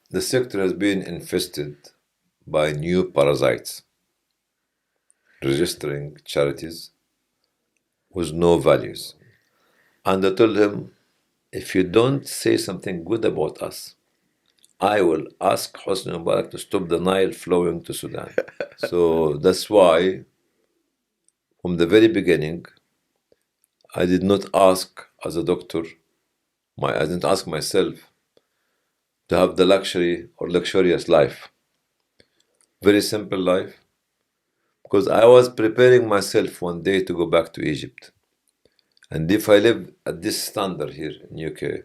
the sector has been infested by new parasites, registering charities with no values. And I told him, if you don't say something good about us, I will ask Hosni Mubarak to stop the Nile flowing to Sudan. So that's why, from the very beginning, I did not ask as a doctor, I didn't ask myself to have the luxury or luxurious life. Very simple life. Because I was preparing myself one day to go back to Egypt. And if I live at this standard here in UK,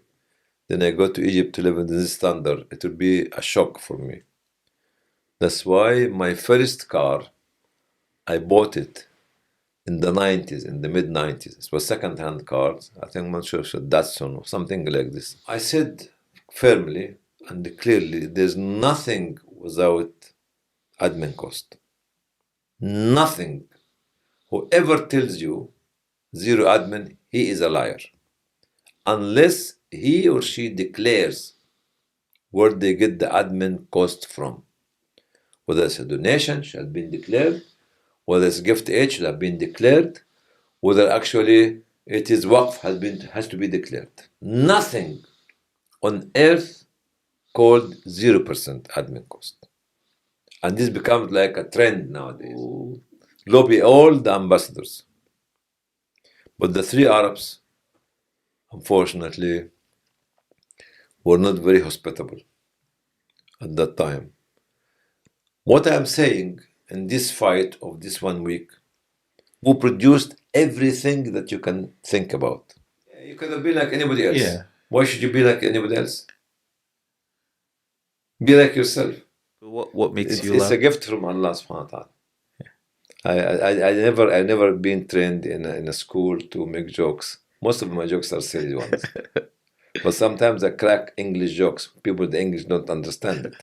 then I go to Egypt to live in this standard, it will be a shock for me. That's why my first car, I bought it in the 90s, in the mid-90s. It was second-hand cars. I think I'm not sure if it's Datsun or something like this. I said firmly and clearly, there's nothing without admin cost. Nothing. Whoever tells you zero admin, he is a liar. Unless he or she declares where they get the admin cost from. Whether it's a donation should have been declared, whether it's gift aid should have been declared, whether actually it is waqf has to be declared. Nothing on earth called 0% admin cost. And this becomes like a trend nowadays. Lobby all the ambassadors. But the three Arabs, unfortunately, were not very hospitable at that time. What I'm saying in this fight of this 1 week, who produced everything that you can think about. You could have been like anybody else. Yeah. Why should you be like anybody else? Be like yourself. What makes It's, you it's laugh? a gift from Allah subhanahu wa ta'ala. I never been trained in a school to make jokes. Most of my jokes are silly ones. But sometimes I crack English jokes. People with English don't understand it.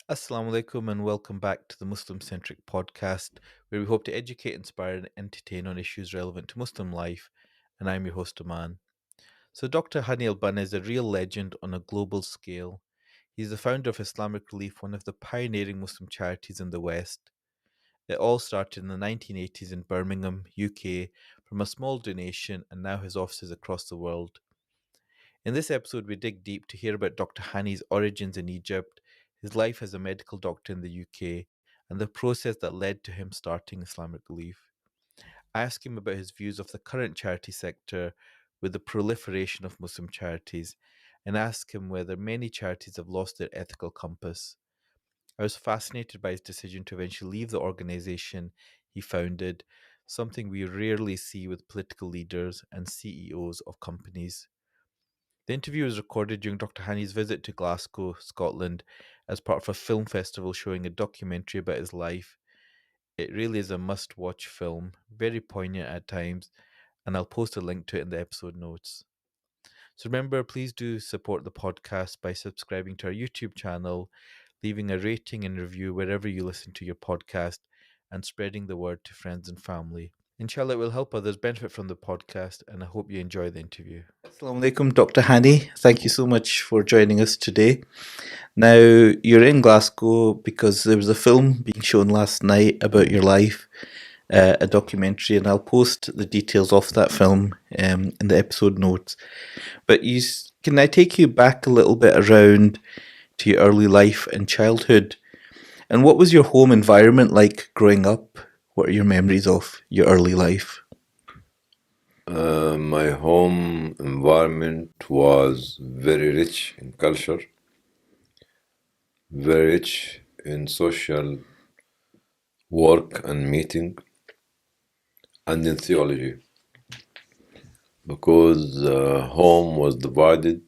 Assalamu alaikum and welcome back to the Muslim-centric podcast, where we hope to educate, inspire and entertain on issues relevant to Muslim life, and I'm your host Oman. So Dr Hany El-Banna is a real legend on a global scale. He's the founder of Islamic Relief, one of the pioneering Muslim charities in the West. It all started in the 1980s in Birmingham, UK, from a small donation and now has offices across the world. In this episode, we dig deep to hear about Dr. Hany's origins in Egypt, his life as a medical doctor in the UK, and the process that led to him starting Islamic Relief. I ask him about his views of the current charity sector with the proliferation of Muslim charities, and ask him whether many charities have lost their ethical compass. I was fascinated by his decision to eventually leave the organization he founded, something we rarely see with political leaders and CEOs of companies. The interview was recorded during Dr. Hany's visit to Glasgow, Scotland, as part of a film festival showing a documentary about his life. It really is a must-watch film, very poignant at times, and I'll post a link to it in the episode notes. So remember, please do support the podcast by subscribing to our YouTube channel, leaving a rating and review wherever you listen to your podcast, and spreading the word to friends and family. Inshallah, it will help others benefit from the podcast, and I hope you enjoy the interview. Assalamu alaikum, Dr. Hany. Thank you so much for joining us today. Now, you're in Glasgow because there was a film being shown last night about your life, a documentary, and I'll post the details of that film in the episode notes. But can I take you back a little bit around to your early life and childhood? And what was your home environment like growing up? What are your memories of your early life? My home environment was very rich in culture, very rich in social work and meeting, and in theology. Because home was divided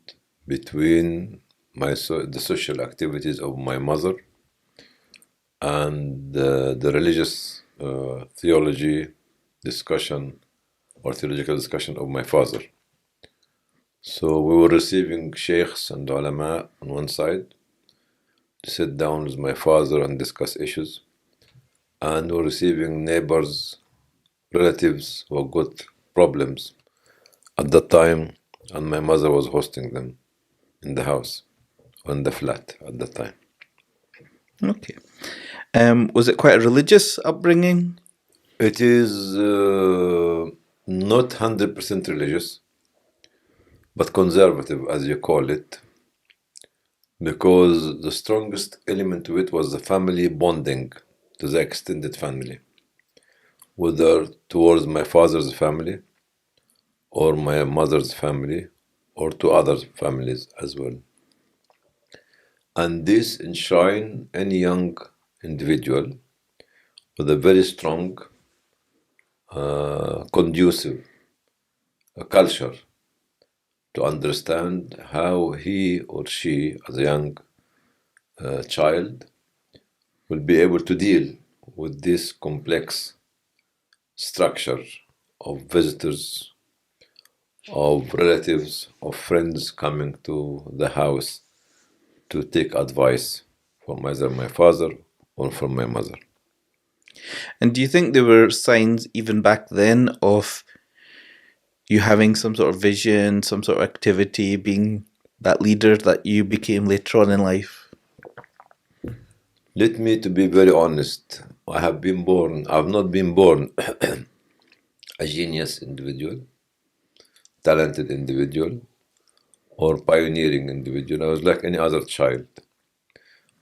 between the social activities of my mother and the religious theology discussion or theological discussion of my father. So we were receiving sheikhs and ulama on one side to sit down with my father and discuss issues. and were receiving neighbors, relatives who got problems at that time, and my mother was hosting them in the house, on the flat at that time. Okay. Was it quite a religious upbringing? It is not 100% religious, but conservative, as you call it, because the strongest element to it was the family bonding to the extended family, whether towards my father's family or my mother's family or to other families as well. And this enshrine any young individual with a very strong, conducive culture to understand how he or she, as a young child, will be able to deal with this complex structure of visitors, of relatives, of friends coming to the house to take advice from either my father or from my mother. And do you think there were signs even back then of you having some sort of vision, some sort of activity, being that leader that you became later on in life? Let me to be very honest. I've not been born a genius individual, talented individual, or pioneering individual. I was like any other child,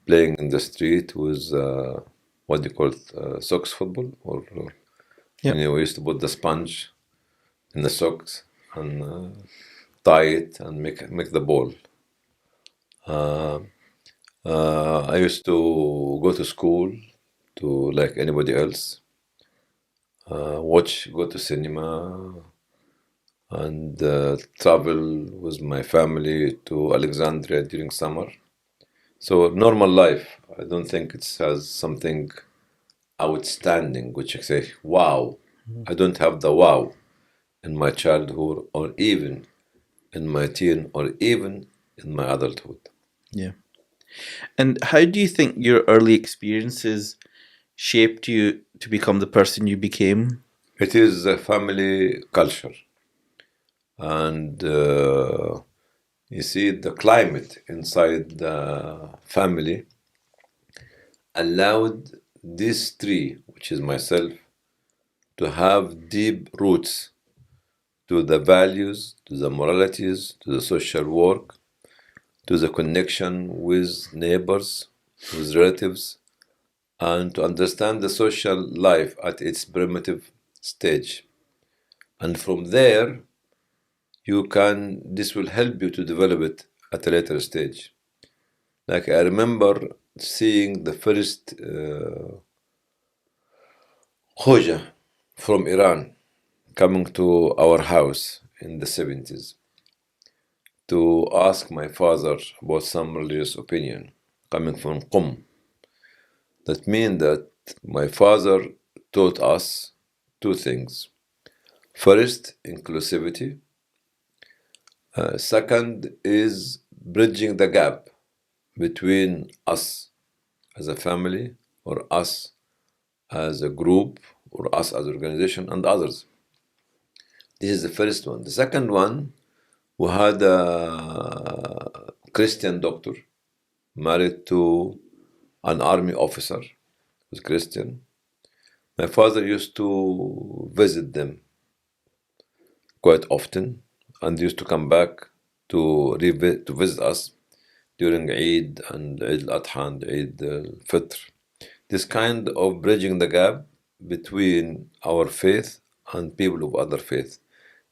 playing in the street with what do you call it, socks football, or Yep. we used to put the sponge in the socks and tie it and make the ball. I used to go to school to like anybody else, go to cinema, and travel with my family to Alexandria during summer. So normal life. I don't think it has something outstanding, which I say, wow. I don't have the wow in my childhood or even in my teen or even in my adulthood. Yeah. And how do you think your early experiences shaped you to become the person you became? It is a family culture. And you see, the climate inside the family allowed this tree, which is myself, to have deep roots to the values, to the moralities, to the social work, to the connection with neighbors, with relatives, and to understand the social life at its primitive stage. And from there, this will help you to develop it at a later stage. Like I remember seeing the first Hoja from Iran coming to our house in the 70s to ask my father about some religious opinion coming from Qum. That means that my father taught us two things. First, inclusivity. Second is bridging the gap between us as a family or us as a group or us as an organization and others. This is the first one. The second one, we had a Christian doctor married to an army officer who's Christian. My father used to visit them quite often and used to come back to visit us during Eid and Eid al-Adha and Eid al-Fitr. This kind of bridging the gap between our faith and people of other faith.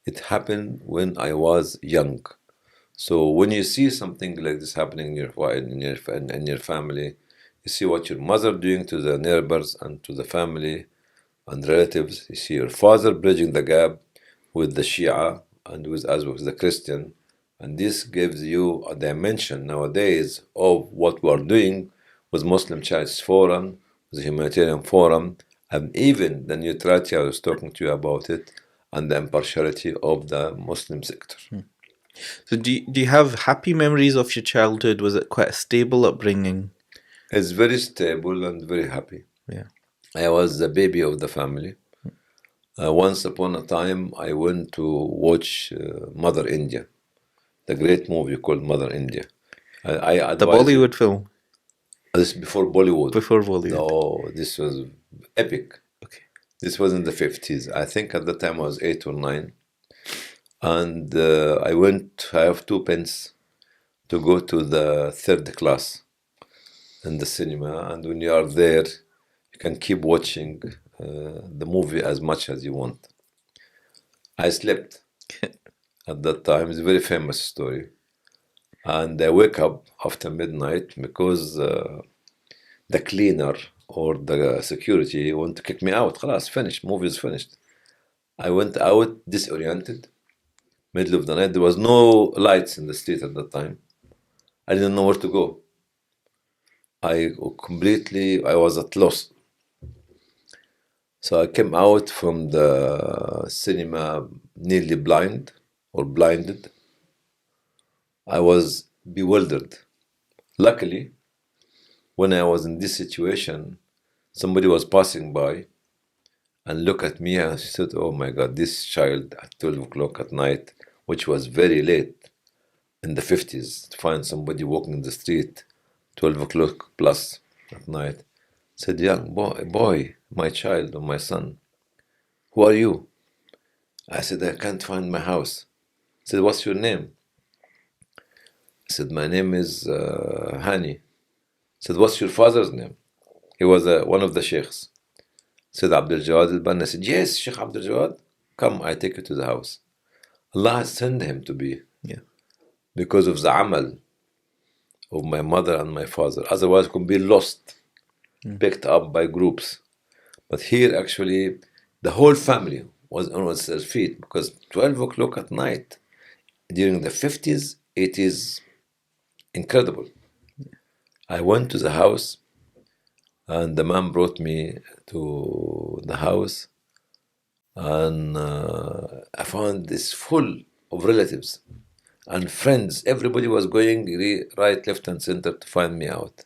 It happened when I was young. So when you see something like this happening in your family, you see what your mother doing to the neighbors and to the family and relatives. You see your father bridging the gap with the Shia and with us with the Christian, and this gives you a dimension nowadays of what we are doing with Muslim Church Forum, the Humanitarian Forum, and even the neutrality I was talking to you about it, and the impartiality of the Muslim sector. So do you have happy memories of your childhood? Was it quite a stable upbringing? It's very stable and very happy. Yeah. I was the baby of the family. Once upon a time, I went to watch Mother India, the great movie called Mother India. I The advise you. Bollywood film This before Bollywood. before Bollywood. No, this was epic. Okay. This was in the 50s. I think at the time I was 8 or 9. And I have 2 pence to go to the third class in the cinema. And when you are there, you can keep watching the movie as much as you want. I slept at that time. It's a very famous story. And I wake up after midnight because the cleaner or the security want to kick me out. خلاص, finished. Movie is finished. I went out disoriented, middle of the night. There was no lights in the street at that time. I didn't know where to go. I was at loss. So I came out from the cinema nearly blind or blinded. I was bewildered. Luckily, when I was in this situation, somebody was passing by and looked at me and she said, "Oh my God, this child at 12 o'clock at night," which was very late in the 50s, to find somebody walking in the street 12 o'clock plus at night. Said, "Young boy, my child or my son, who are you?" I said, "I can't find my house." He said, "What's your name?" I said, "My name is Hani." He said, "What's your father's name?" He was one of the sheikhs. Said, "Abdul Jawad El-Banna." I said, "Yes, Sheikh Abdul Jawad. Come, I take you to the house." Allah sent him to be. Yeah. Because of the amal of my mother and my father. Otherwise, could be lost, picked up by groups. But here, actually, the whole family was on their feet because 12 o'clock at night during the 50s, it is incredible. I went to the house and the man brought me to the house and I found this full of relatives and friends. Everybody was going right, left, and center to find me out.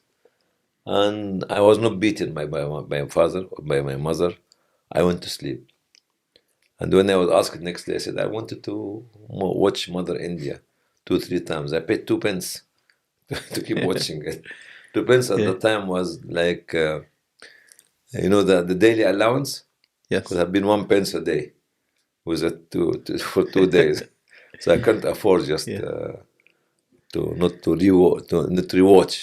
And I was not beaten by my father or by my mother. I went to sleep. And when I was asked next day, I said, "I wanted to watch Mother India 2, 3 times. I paid 2 pence to keep watching it." 2 pence at Yeah. the time was like, the daily allowance Yes. could have been 1 pence a day. Was it for 2 days? So I can't afford just not to rewatch,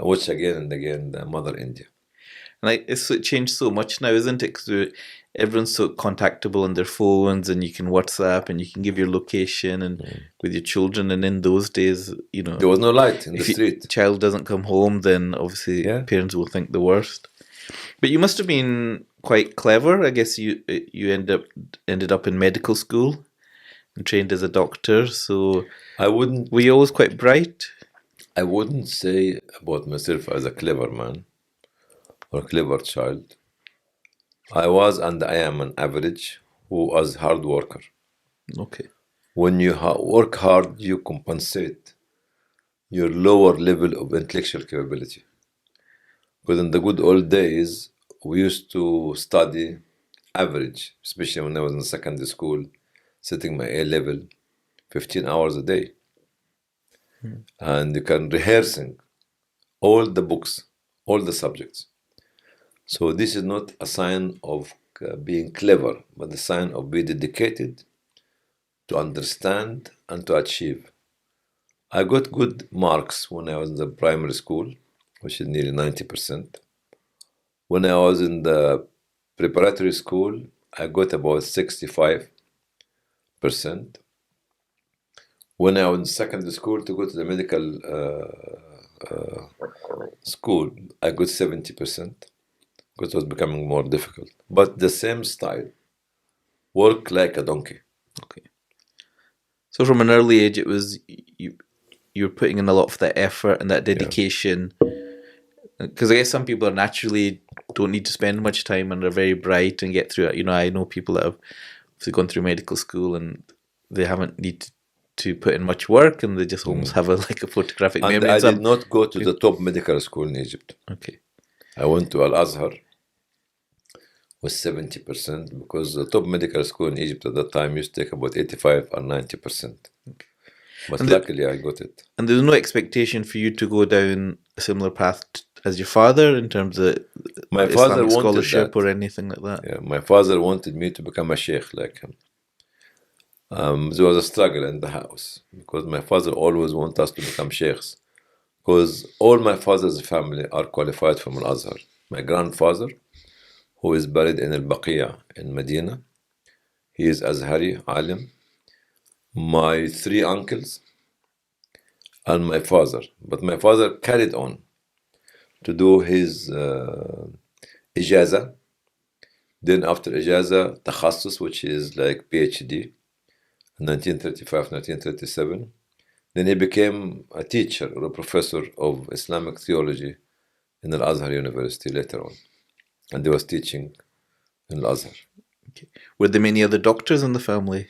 watch again and again the Mother India. Like it's changed so much now, isn't it? Because everyone's so contactable on their phones, and you can WhatsApp, and you can give your location, and with your children. And in those days, there was no light in the if street. your child doesn't come home, then obviously parents will think the worst. But you must have been quite clever. I guess you ended up in medical school and trained as a doctor. So were you always quite bright? I wouldn't say about myself as a clever man or clever child. I was and I am an average who was hard worker. Okay. When you work hard, you compensate your lower level of intellectual capability. Because in the good old days, we used to study average, especially when I was in secondary school, sitting my A level, 15 hours a day. And you can rehearsing all the books, all the subjects. So this is not a sign of being clever, but a sign of being dedicated to understand and to achieve. I got good marks when I was in the primary school, which is nearly 90%. When I was in the preparatory school, I got about 65%. When I was in secondary school to go to the medical school, I got 70%. Because it was becoming more difficult. But the same style, work like a donkey. Okay. So from an early age, it was you were putting in a lot of that effort and that dedication. Because I guess some people are naturally don't need to spend much time and are very bright and get through it. I know people that have gone through medical school and they haven't need to put in much work and they just almost have a photographic memory. And I did not go to the top medical school in Egypt. Okay. I went to Al-Azhar, was 70%, because the top medical school in Egypt at that time used to take about 85 or 90%. But And luckily I got it. and there's no expectation for you to go down a similar path as your father in terms of My father Islamic wanted scholarship that. or anything like that. Yeah, my father wanted me to become a sheikh like him. There was a struggle in the house because my father always wanted us to become sheikhs. Because all my father's family are qualified from Al Azhar. My grandfather, who is buried in Al Baqiya in Medina, he is Azhari alim. My three uncles and my father. But my father carried on to do his ijaza. Then after ijaza, takhassus, which is like PhD, 1935, 1937. Then he became a teacher or a professor of Islamic theology in Al Azhar University later on. And he was teaching in Al Azhar. Okay. Were there many other doctors in the family?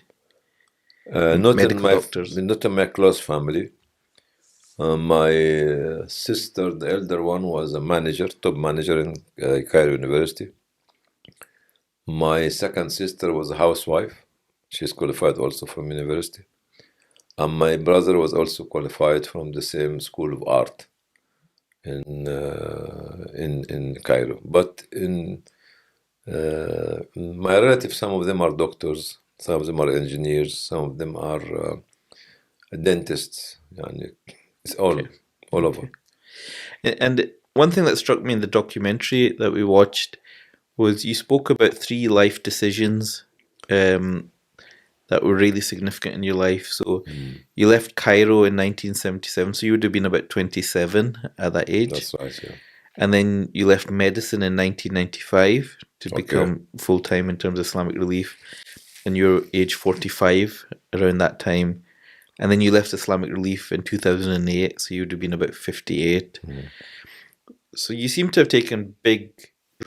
Medical doctors? Not in my close family. My sister, the elder one, was a manager, top manager in Cairo University. My second sister was a housewife. She's qualified also from university. And my brother was also qualified from the same school of art in Cairo. But in my relatives, some of them are doctors, some of them are engineers, some of them are dentists. Yani, it's all over. And one thing that struck me in the documentary that we watched was you spoke about 3 life decisions that were really significant in your life. So you left Cairo in 1977, so you would have been about 27 at that age. That's right, yeah. And then you left medicine in 1995 to become full-time in terms of Islamic Relief, and you're age 45 around that time. And then you left Islamic Relief in 2008, so you would have been about 58. So you seem to have taken big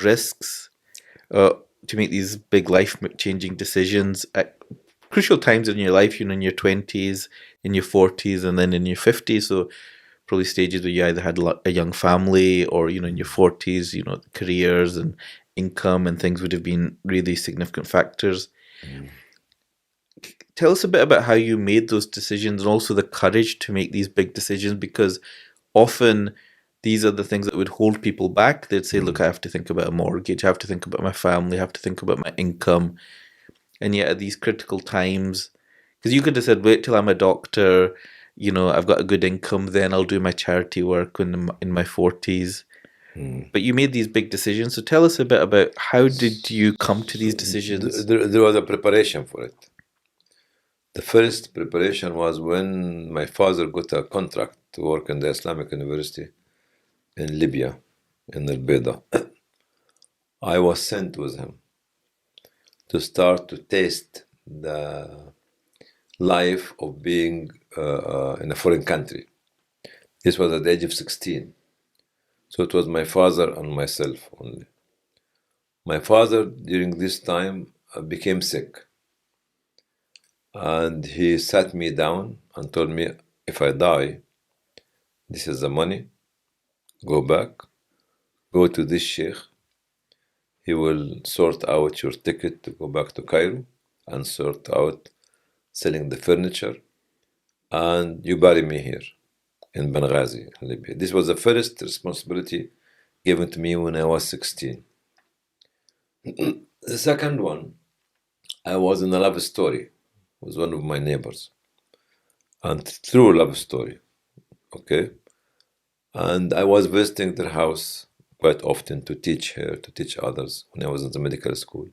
risks to make these big life-changing decisions at crucial times in your life, in your 20s, in your 40s, and then in your 50s. So probably stages where you either had a young family or, in your 40s, careers and income and things would have been really significant factors. Tell us a bit about how you made those decisions and also the courage to make these big decisions, because often these are the things that would hold people back. They'd say, look, I have to think about a mortgage, I have to think about my family, I have to think about my income. And yet at these critical times, because you could have said, wait till I'm a doctor, I've got a good income, then I'll do my charity work when I'm in my 40s. But you made these big decisions. So tell us a bit about how did you come to these decisions? There was a preparation for it. The first preparation was when my father got a contract to work in the Islamic University in Libya, in Al Beda. I was sent with him to start to taste the life of being in a foreign country. This was at the age of 16. So it was my father and myself only. My father, during this time, became sick. And he sat me down and told me, if I die, this is the money, go back, go to this sheikh, he will sort out your ticket to go back to Cairo and sort out selling the furniture, and you bury me here in Benghazi, Libya. This was the first responsibility given to me when I was 16. The second one, I was in a love story with one of my neighbors, and through love story, okay? And I was visiting their house quite often to teach her, to teach others when I was in the medical school,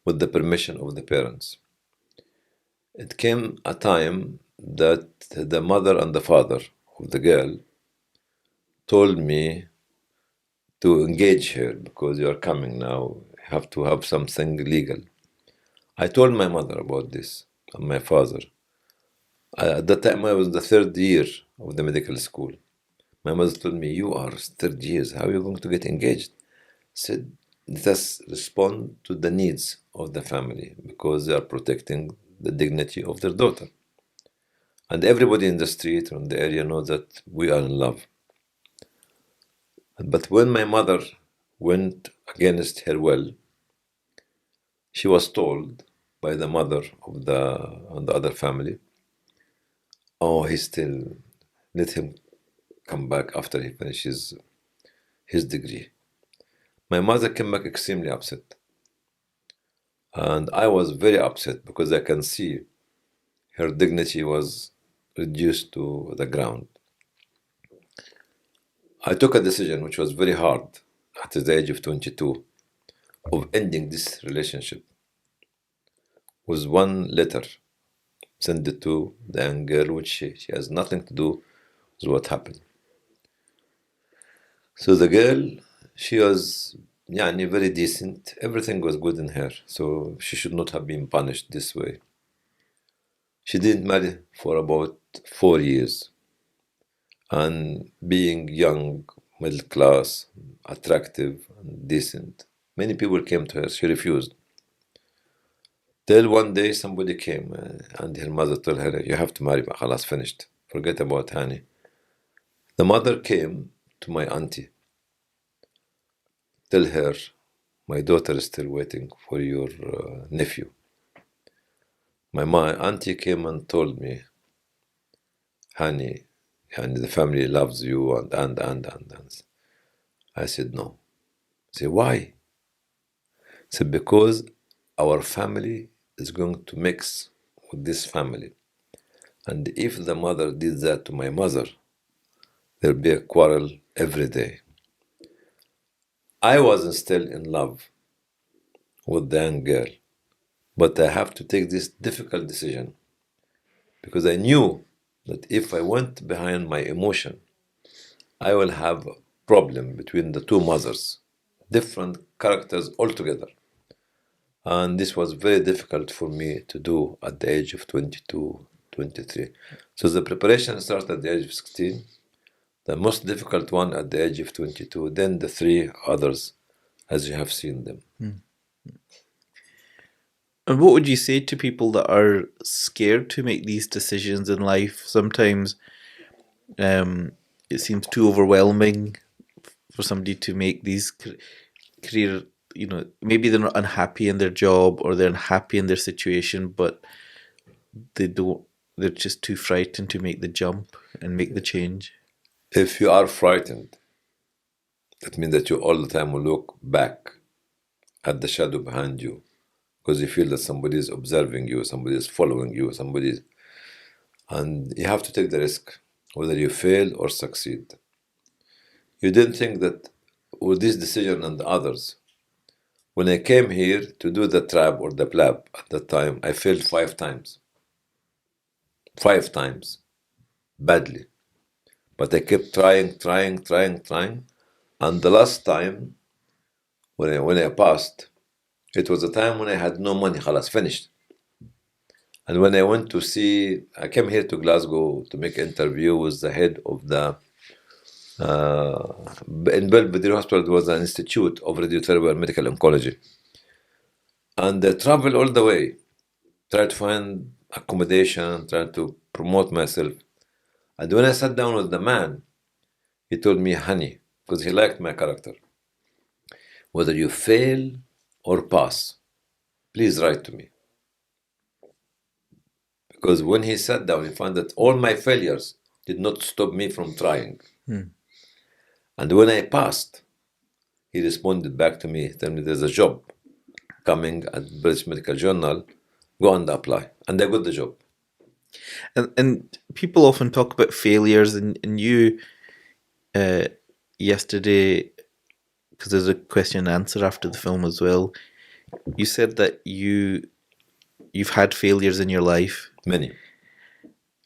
with the permission of the parents. It came a time that the mother and the father of the girl told me to engage her because you are coming now, you have to have something legal. I told my mother about this and my father. At that time, I was in the third year of the medical school. My mother told me, you are third years, how are you going to get engaged? I said, let us respond to the needs of the family because they are protecting the dignity of their daughter. And everybody in the street or in the area knows that we are in love. But when my mother went against her will, She was told by the mother of the other family, oh, he's still, let him come back after he finishes his degree. My mother came back extremely upset. And I was very upset because I can see her dignity was reduced to the ground. I took a decision which was very hard at the age of 22 of ending this relationship with one letter, send it to the young girl, which she has nothing to do with what happened. So the girl, she was very decent. Everything was good in her. So she should not have been punished this way. She didn't marry for about 4 years. And being young, middle class, attractive, and decent, many people came to her. She refused. Till one day somebody came and her mother told her, you have to marry, خلاص, finished. Forget about Hani. The mother came to my auntie. Tell her, my daughter is still waiting for your nephew. My auntie came and told me, Hani, the family loves you and. I said, no. I said, why? I said, because our family is going to mix with this family. And if the mother did that to my mother, there'll be a quarrel every day. I wasn't still in love with the young girl, but I have to take this difficult decision because I knew that if I went behind my emotion, I will have a problem between the two mothers, different characters altogether. And this was very difficult for me to do at the age of 22, 23. So the preparation started at the age of 16, the most difficult one at the age of 22, then the three others, as you have seen them. And what would you say to people that are scared to make these decisions in life? Sometimes it seems too overwhelming for somebody to make these career, maybe they're not unhappy in their job or they're unhappy in their situation, but they're just too frightened to make the jump and make the change. If you are frightened, that means that you all the time will look back at the shadow behind you because you feel that somebody is observing you, somebody is following you, and you have to take the risk, whether you fail or succeed. You didn't think that with this decision and others, when I came here to do the trap or the plab at that time, I failed 5 times. 5 times, badly. But I kept trying. And the last time, when I passed, it was a time when I had no money, خلاص, finished. And when I went to see, I came here to Glasgow to make an interview with the head of the, in Belvedere Hospital, there was an institute of radiotherapy and medical oncology. And I traveled all the way, tried to find accommodation, tried to promote myself. And when I sat down with the man, he told me, Honey, because he liked my character, whether you fail or pass, please write to me. Because when he sat down, he found that all my failures did not stop me from trying. And when I passed, he responded back to me, telling me there's a job coming at British Medical Journal, go and apply. And I got the job. And people often talk about failures, and you yesterday, because there's a question and answer after the film as well, you said that you've had failures in your life. Many.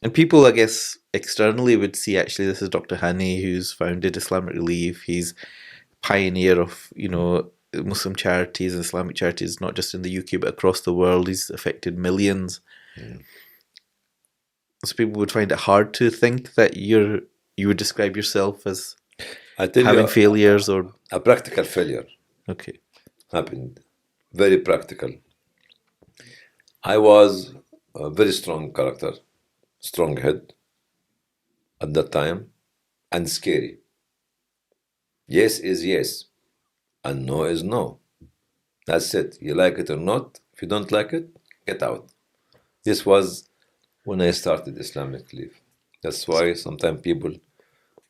And people, I guess, externally would see, actually, this is Dr. Hany, who's founded Islamic Relief. He's pioneer of, Muslim charities and Islamic charities, not just in the UK, but across the world. He's affected millions. So people would find it hard to think that you would describe yourself as having failures or... A practical failure. Okay. Happened. Very practical. I was a very strong character, strong head at that time, and scary. Yes is yes, and no is no. That's it. You like it or not. If you don't like it, get out. This was when I started Islamic Relief. That's why sometimes people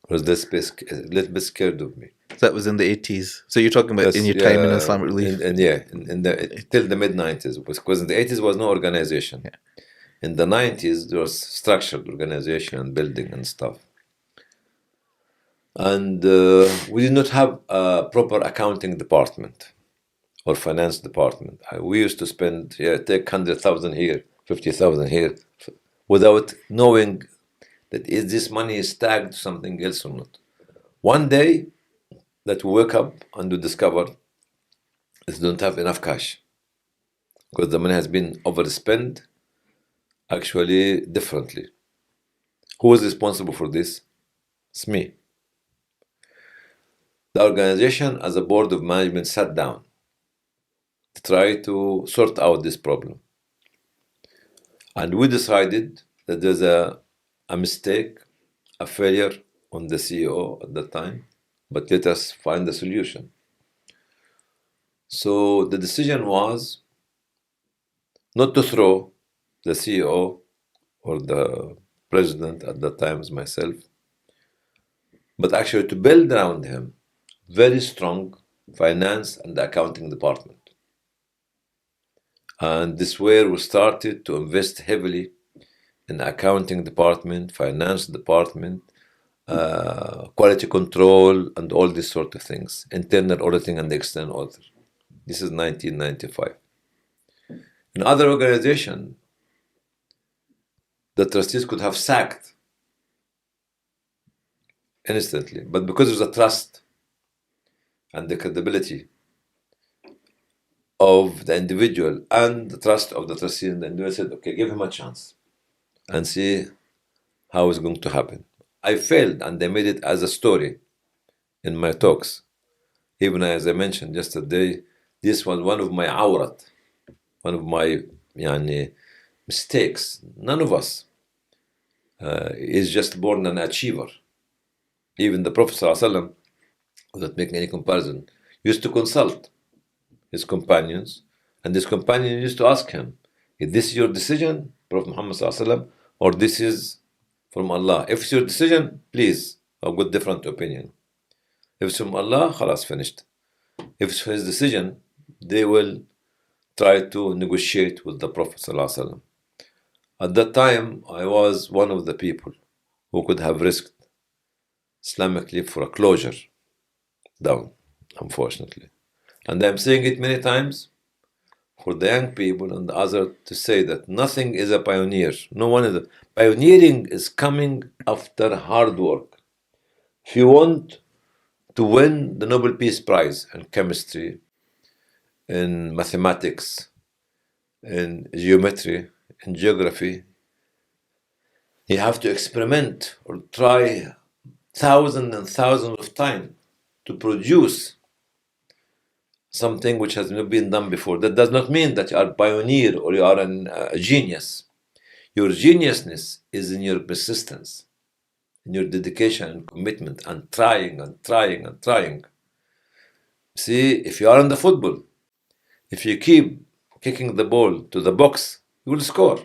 were little bit scared of me. That was in the 80s. So you're talking about in That's your time in Islamic Relief? till the mid 90s, because in the 80s was no organization. Yeah. In the 90s there was structured organization and building and stuff. And we did not have a proper accounting department or finance department. We used to take 100,000 here, 50,000 here, without knowing that is this money is tagged to something else or not. One day that we wake up and we discover that we don't have enough cash because the money has been overspent actually differently. Who is responsible for this? It's me. The organization as a board of management sat down to try to sort out this problem. And we decided that there's a mistake, a failure on the CEO at that time, but let us find a solution. So the decision was not to throw the CEO or the president at that time, as myself, but actually to build around him very strong finance and accounting department. And this where we started to invest heavily in accounting department, finance department, quality control, and all these sort of things, internal auditing and external audit. This is 1995. In other organization, the trustees could have sacked instantly, but because there's a trust and the credibility of the individual and the trust of the trustee and the individual, said, okay, give him a chance and see how it's going to happen. I failed and I made it as a story in my talks. Even as I mentioned yesterday, this was one of my awrat, one of my mistakes. None of us is just born an achiever. Even the Prophet ﷺ, without making any comparison, used to consult his companions, and his companion used to ask him, is this your decision, Prophet Muhammad ﷺ, or this is from Allah? If it's your decision, please, I've got different opinion. If it's from Allah, khalas, finished. If it's his decision, they will try to negotiate with the Prophet ﷺ. At that time, I was one of the people who could have risked Islamic Relief for a closure down, unfortunately. And I'm saying it many times for the young people and the other to say that nothing is a pioneer. No one is. Pioneering is coming after hard work. If you want to win the Nobel Peace Prize in chemistry, in mathematics, in geometry, in geography, you have to experiment or try thousands and thousands of times to produce something which has not been done before. That does not mean that you are a pioneer or you are a genius. Your geniusness is in your persistence, in your dedication and commitment, and trying and trying and trying. See, if you are in the football, if you keep kicking the ball to the box, you will score.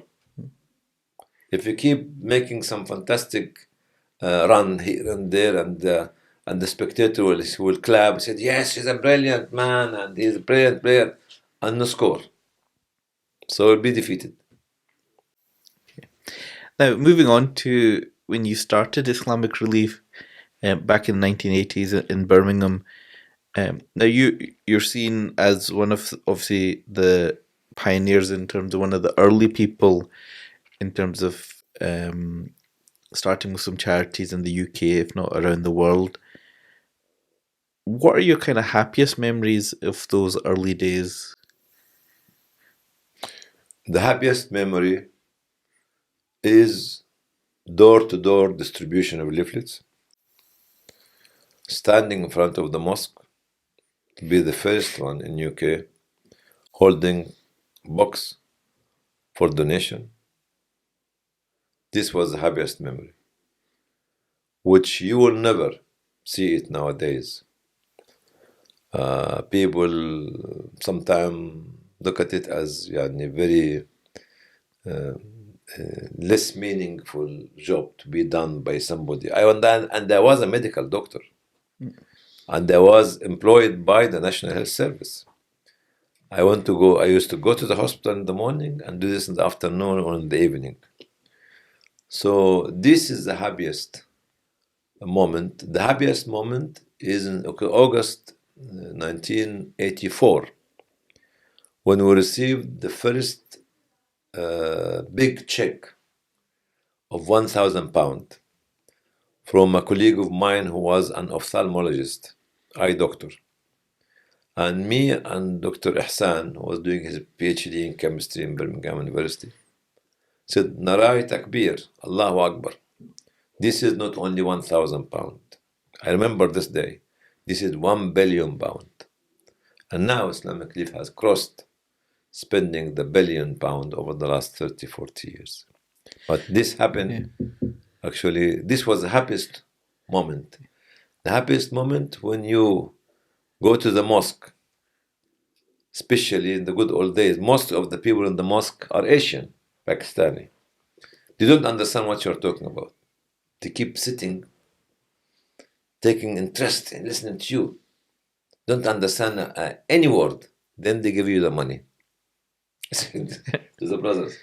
If you keep making some fantastic run here and there, and the spectator will clap and say, yes, he's a brilliant man and he's a brilliant player, and no score. So he'll be defeated. Now, moving on to when you started Islamic Relief back in the 1980s in Birmingham. Now, you're seen as one of, obviously, the pioneers in terms of one of the early people in terms of starting with some charities in the UK, if not around the world. What are your kind of happiest memories of those early days? The happiest memory is door-to-door distribution of leaflets, standing in front of the mosque, to be the first one in UK, holding box for donation. This was the happiest memory, which you will never see it nowadays. People sometimes look at it as يعني very less meaningful job to be done by somebody. And I was a medical doctor, and I was employed by the National Health Service. I used to go to the hospital in the morning and do this in the afternoon or in the evening. So this is the happiest moment. The happiest moment is in August 1984, when we received the first big check of £1,000 from a colleague of mine who was an ophthalmologist, eye doctor. And me and Dr. Ihsan, who was doing his PhD in chemistry in Birmingham University, said, Narai Takbir, Allahu Akbar. This is not only £1,000. I remember this day. This is £1 billion. And now Islamic Relief has crossed spending the £1 billion over the last 30, 40 years. But this happened, actually, this was the happiest moment. The happiest moment when you go to the mosque, especially in the good old days. Most of the people in the mosque are Asian, Pakistani. They don't understand what you're talking about. They keep sitting, taking interest in listening to you. Don't understand any word. Then they give you the money. To the brothers,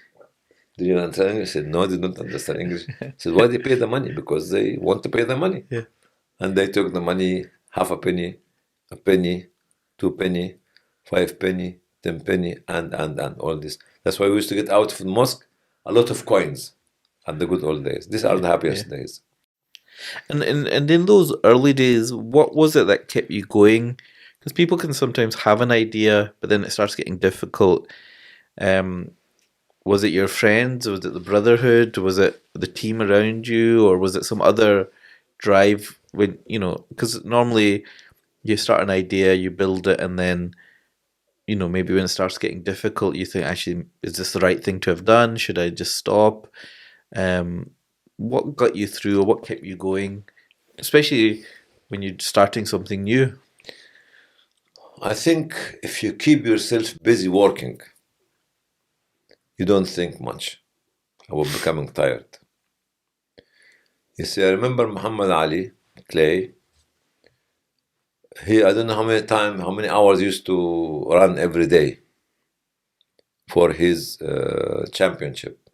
do you understand English? I said, no, they don't understand English. I said, why they pay the money? Because they want to pay the money. Yeah. And they took the money, half a penny, 2 penny, 5 penny, 10 penny, and all this. That's why we used to get out of the mosque a lot of coins at the good old days. These are the happiest days. And in those early days, what was it that kept you going? Because people can sometimes have an idea, but then it starts getting difficult. Was it your friends? Was it the brotherhood? Was it the team around you? Or was it some other drive? When, because normally you start an idea, you build it, and then, maybe when it starts getting difficult, you think, actually, is this the right thing to have done? Should I just stop? What got you through, or what kept you going, especially when you're starting something new? I think if you keep yourself busy working, you don't think much about becoming tired. You see, I remember Muhammad Ali Clay. I don't know how many hours he used to run every day for his championship.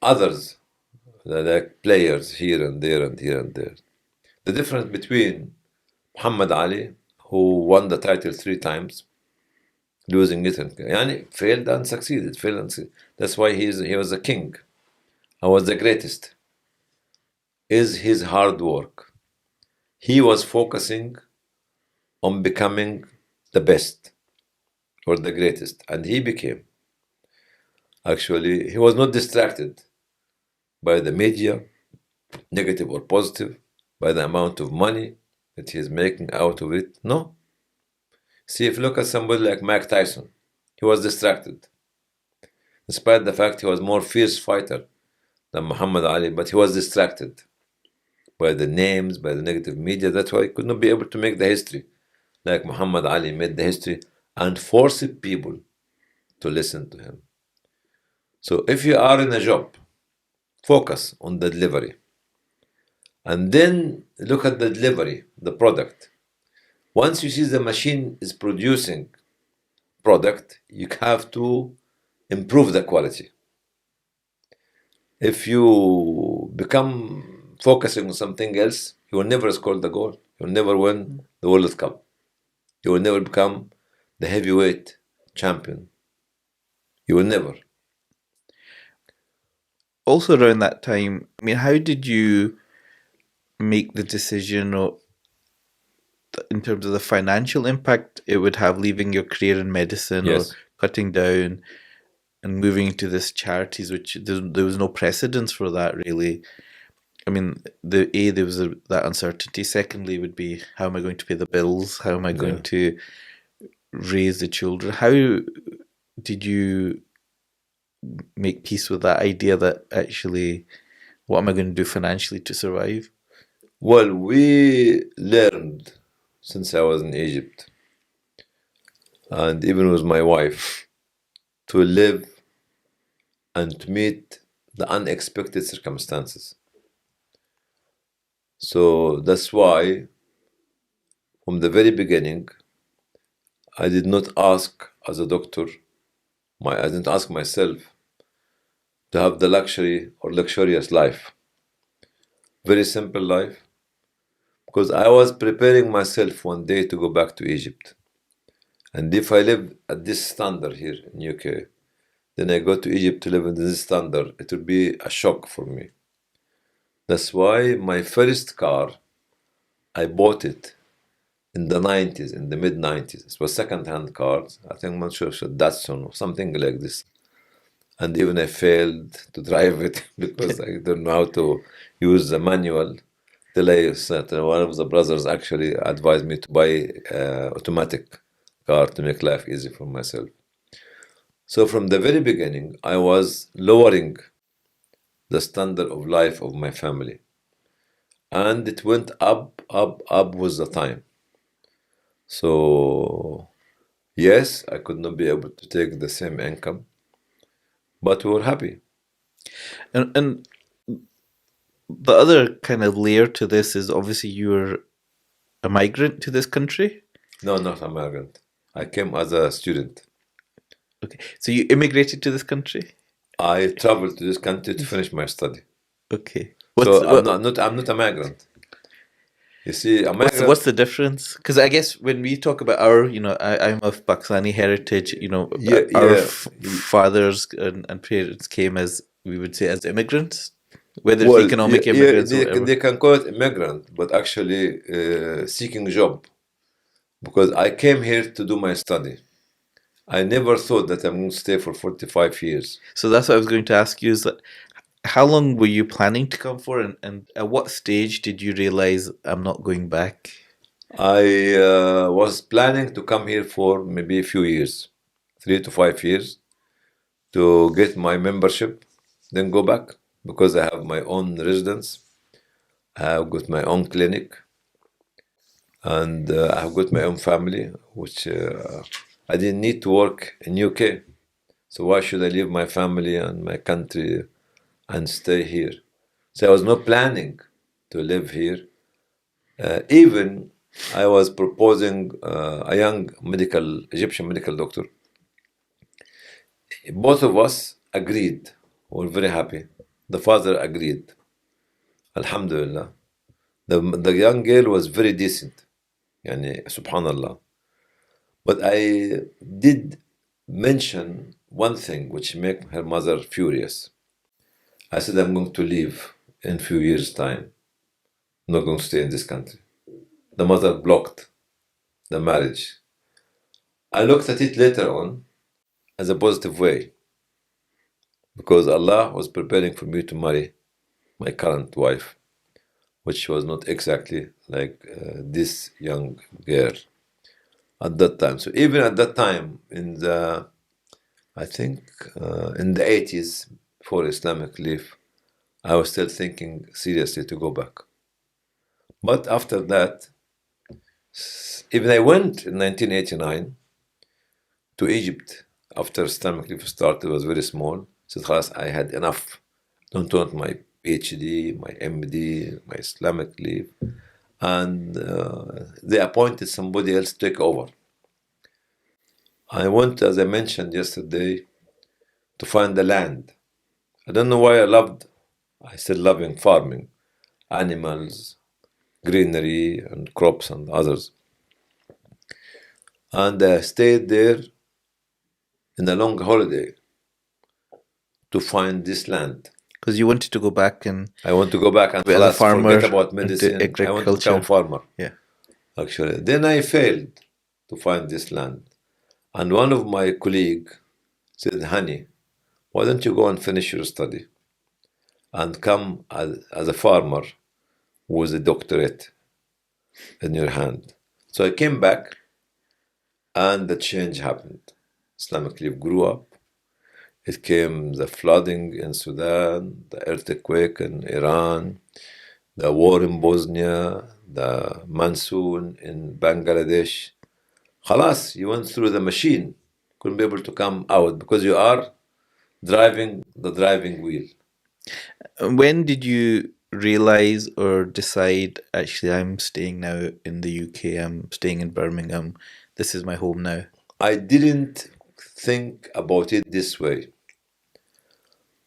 Others, like players here and there and here and there. The difference between Muhammad Ali, who won the title 3 times, losing it, and failed and succeeded, That's why he was a king. I was the greatest. Is his hard work. He was focusing on becoming the best or the greatest, and he became. Actually, he was not distracted by the media, negative or positive, by the amount of money that he is making out of it. No. See, if you look at somebody like Mike Tyson, he was distracted. Despite the fact he was more fierce fighter than Muhammad Ali, but he was distracted by the names, by the negative media. That's why he could not be able to make the history like Muhammad Ali made the history and forced people to listen to him. So if you are in a job, focus on the delivery. And then look at the delivery, the product. Once you see the machine is producing product, you have to improve the quality. If you become focusing on something else, you will never score the goal. You will never win the World Cup. You will never become the heavyweight champion. You will never. Also around that time, how did you make the decision in terms of the financial impact it would have, leaving your career in medicine, Yes. or cutting down and moving into this charities, which there was no precedence for that, really? There was that uncertainty. Secondly, would be, how am I going to pay the bills? How am I going to raise the children? How did you make peace with that idea that actually, what am I going to do financially to survive? Well, we learned since I was in Egypt, and even with my wife, to live and to meet the unexpected circumstances. So that's why, from the very beginning, I did not ask as a doctor, I didn't ask myself to have the luxury or luxurious life. Very simple life, because I was preparing myself one day to go back to Egypt. And if I live at this standard here in UK, then I go to Egypt to live in this standard, it will be a shock for me. That's why my first car, I bought it in the 90s, in the mid 90s. It was second-hand cars. I think I'm not sure if it's a Datsun or something like this. And even I failed to drive it because I don't know how to use the manual. Till one of the brothers actually advised me to buy automatic car to make life easy for myself. So from the very beginning, I was lowering the standard of life of my family. And it went up, up, up with the time. So yes, I could not be able to take the same income, but we were happy. And the other kind of layer to this is obviously you're a migrant to this country. No, not a migrant. I came as a student. Okay, so you immigrated to this country. I traveled to this country to finish my study. Okay, So I'm not a migrant. You see, a migrant. what's the difference? Because I guess when we talk about our, I'm of Pakistani heritage. Our fathers and parents came as, we would say, as immigrants, whether it's economic immigrants or whatever. They can call it immigrant, but actually seeking job. Because I came here to do my study. I never thought that I'm going to stay for 45 years. So that's what I was going to ask you, is that how long were you planning to come for, and at what stage did you realize I'm not going back? I was planning to come here for maybe a few years, 3 to 5 years, to get my membership, then go back, because I have my own residence, I have got my own clinic, and I have got my own family, which I didn't need to work in UK. So why should I leave my family and my country and stay here? So I was not planning to live here. Even I was proposing a young Egyptian medical doctor. Both of us agreed. We were very happy. The father agreed. Alhamdulillah. The young girl was very decent. Yani, subhanallah. But I did mention one thing which made her mother furious. I said, I'm going to leave in a few years' time. I'm not going to stay in this country. The mother blocked the marriage. I looked at it later on as a positive way, because Allah was preparing for me to marry my current wife, which was not exactly like this young girl at that time. So even at that time, in the 80s, before Islamic Relief, I was still thinking seriously to go back. But after that, even I went in 1989 to Egypt after Islamic Relief started. It was very small. So I had enough. Don't want my PhD, my MD, my Islamic Relief. And they appointed somebody else to take over. I went, as I mentioned yesterday, to find the land. I don't know why I still loving farming, animals, greenery, and crops and others. And I stayed there in a long holiday to find this land. Because you wanted to go back and... I want to go back and as a farmer, forget about medicine. I want to become a farmer. Yeah. Actually. Then I failed to find this land. And one of my colleagues said, Honey, why don't you go and finish your study and come as a farmer with a doctorate in your hand? So I came back, and the change happened. Islamic Relief grew up. It came the flooding in Sudan, the earthquake in Iran, the war in Bosnia, the monsoon in Bangladesh. Khalas, you went through the machine. Couldn't be able to come out because you are driving the driving wheel. When did you realize or decide, actually, I'm staying now in the UK, I'm staying in Birmingham, this is my home now? I didn't think about it this way.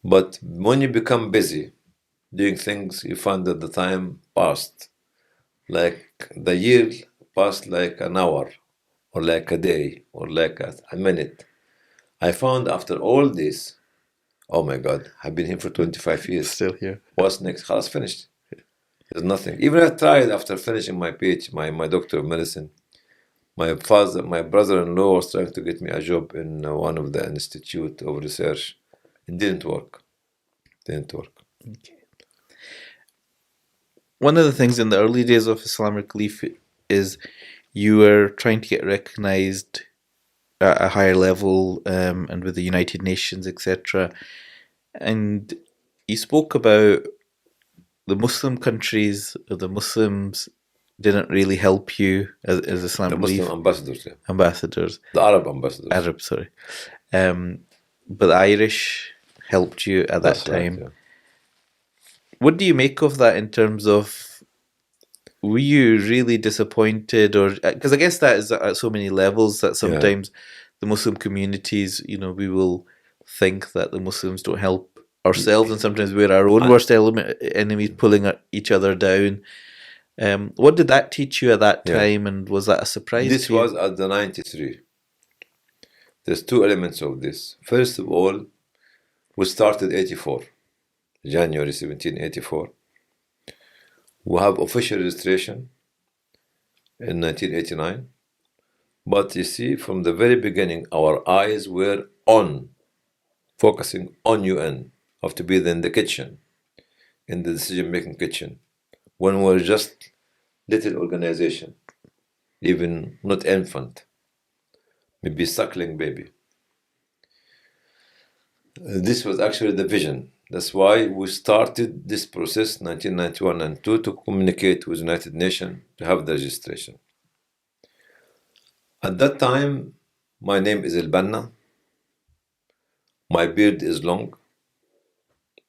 But when you become busy doing things, you find that the time passed. Like the year passed like an hour, or like a day, or like a minute. I found after all this, oh my God, I've been here for 25 years. Still here. What's next? Khalas, finished. There's nothing. Even I tried after finishing my PhD, my doctor of medicine. My brother-in-law was trying to get me a job in one of the institute of research. It didn't work. Okay. One of the things in the early days of Islamic Relief is you were trying to get recognized at a higher level, and with the United Nations, etc. And you spoke about the Muslim countries, the Muslims didn't really help you as The Islamic Muslim Relief ambassadors, yeah. ambassadors. The Arab ambassadors. Arab, sorry. But the Irish helped you at That's that time. right, yeah. What do you make of that in terms of, were you really disappointed? Or, because I guess that is at so many levels that sometimes the Muslim communities, we will think that the Muslims don't help ourselves, and sometimes we're our own worst enemies, pulling each other down. What did that teach you at that time, and was that a surprise This to you? was at the 93. There's two elements of this. First of all, we started 84, January 1784. We have official registration in 1989. But you see, from the very beginning, our eyes were focusing on UN, have to be in the kitchen, in the decision-making kitchen, when we're just little organization, even not infant, maybe suckling baby. This was actually the vision. That's why we started this process 1991 and 2 to communicate with United Nations to have the registration. At that time, my name is El-Banna. My beard is long.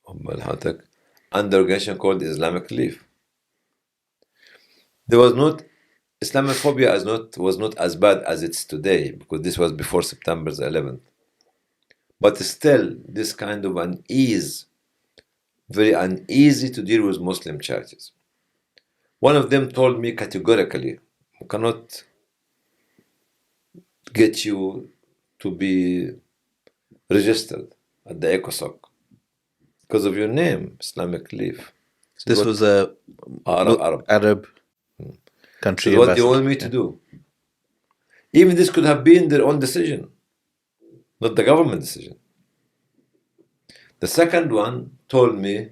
And the organization called Islamic Relief. There was not Islamophobia was not as bad as it's today, because this was before September 11th. But still, this kind of unease, very uneasy to deal with Muslim churches. One of them told me categorically, we cannot get you to be registered at the ECOSOC because of your name, Islamic Relief. This was a Arab country. So what do you want me to do? Even this could have been their own decision, not the government decision. The second one told me,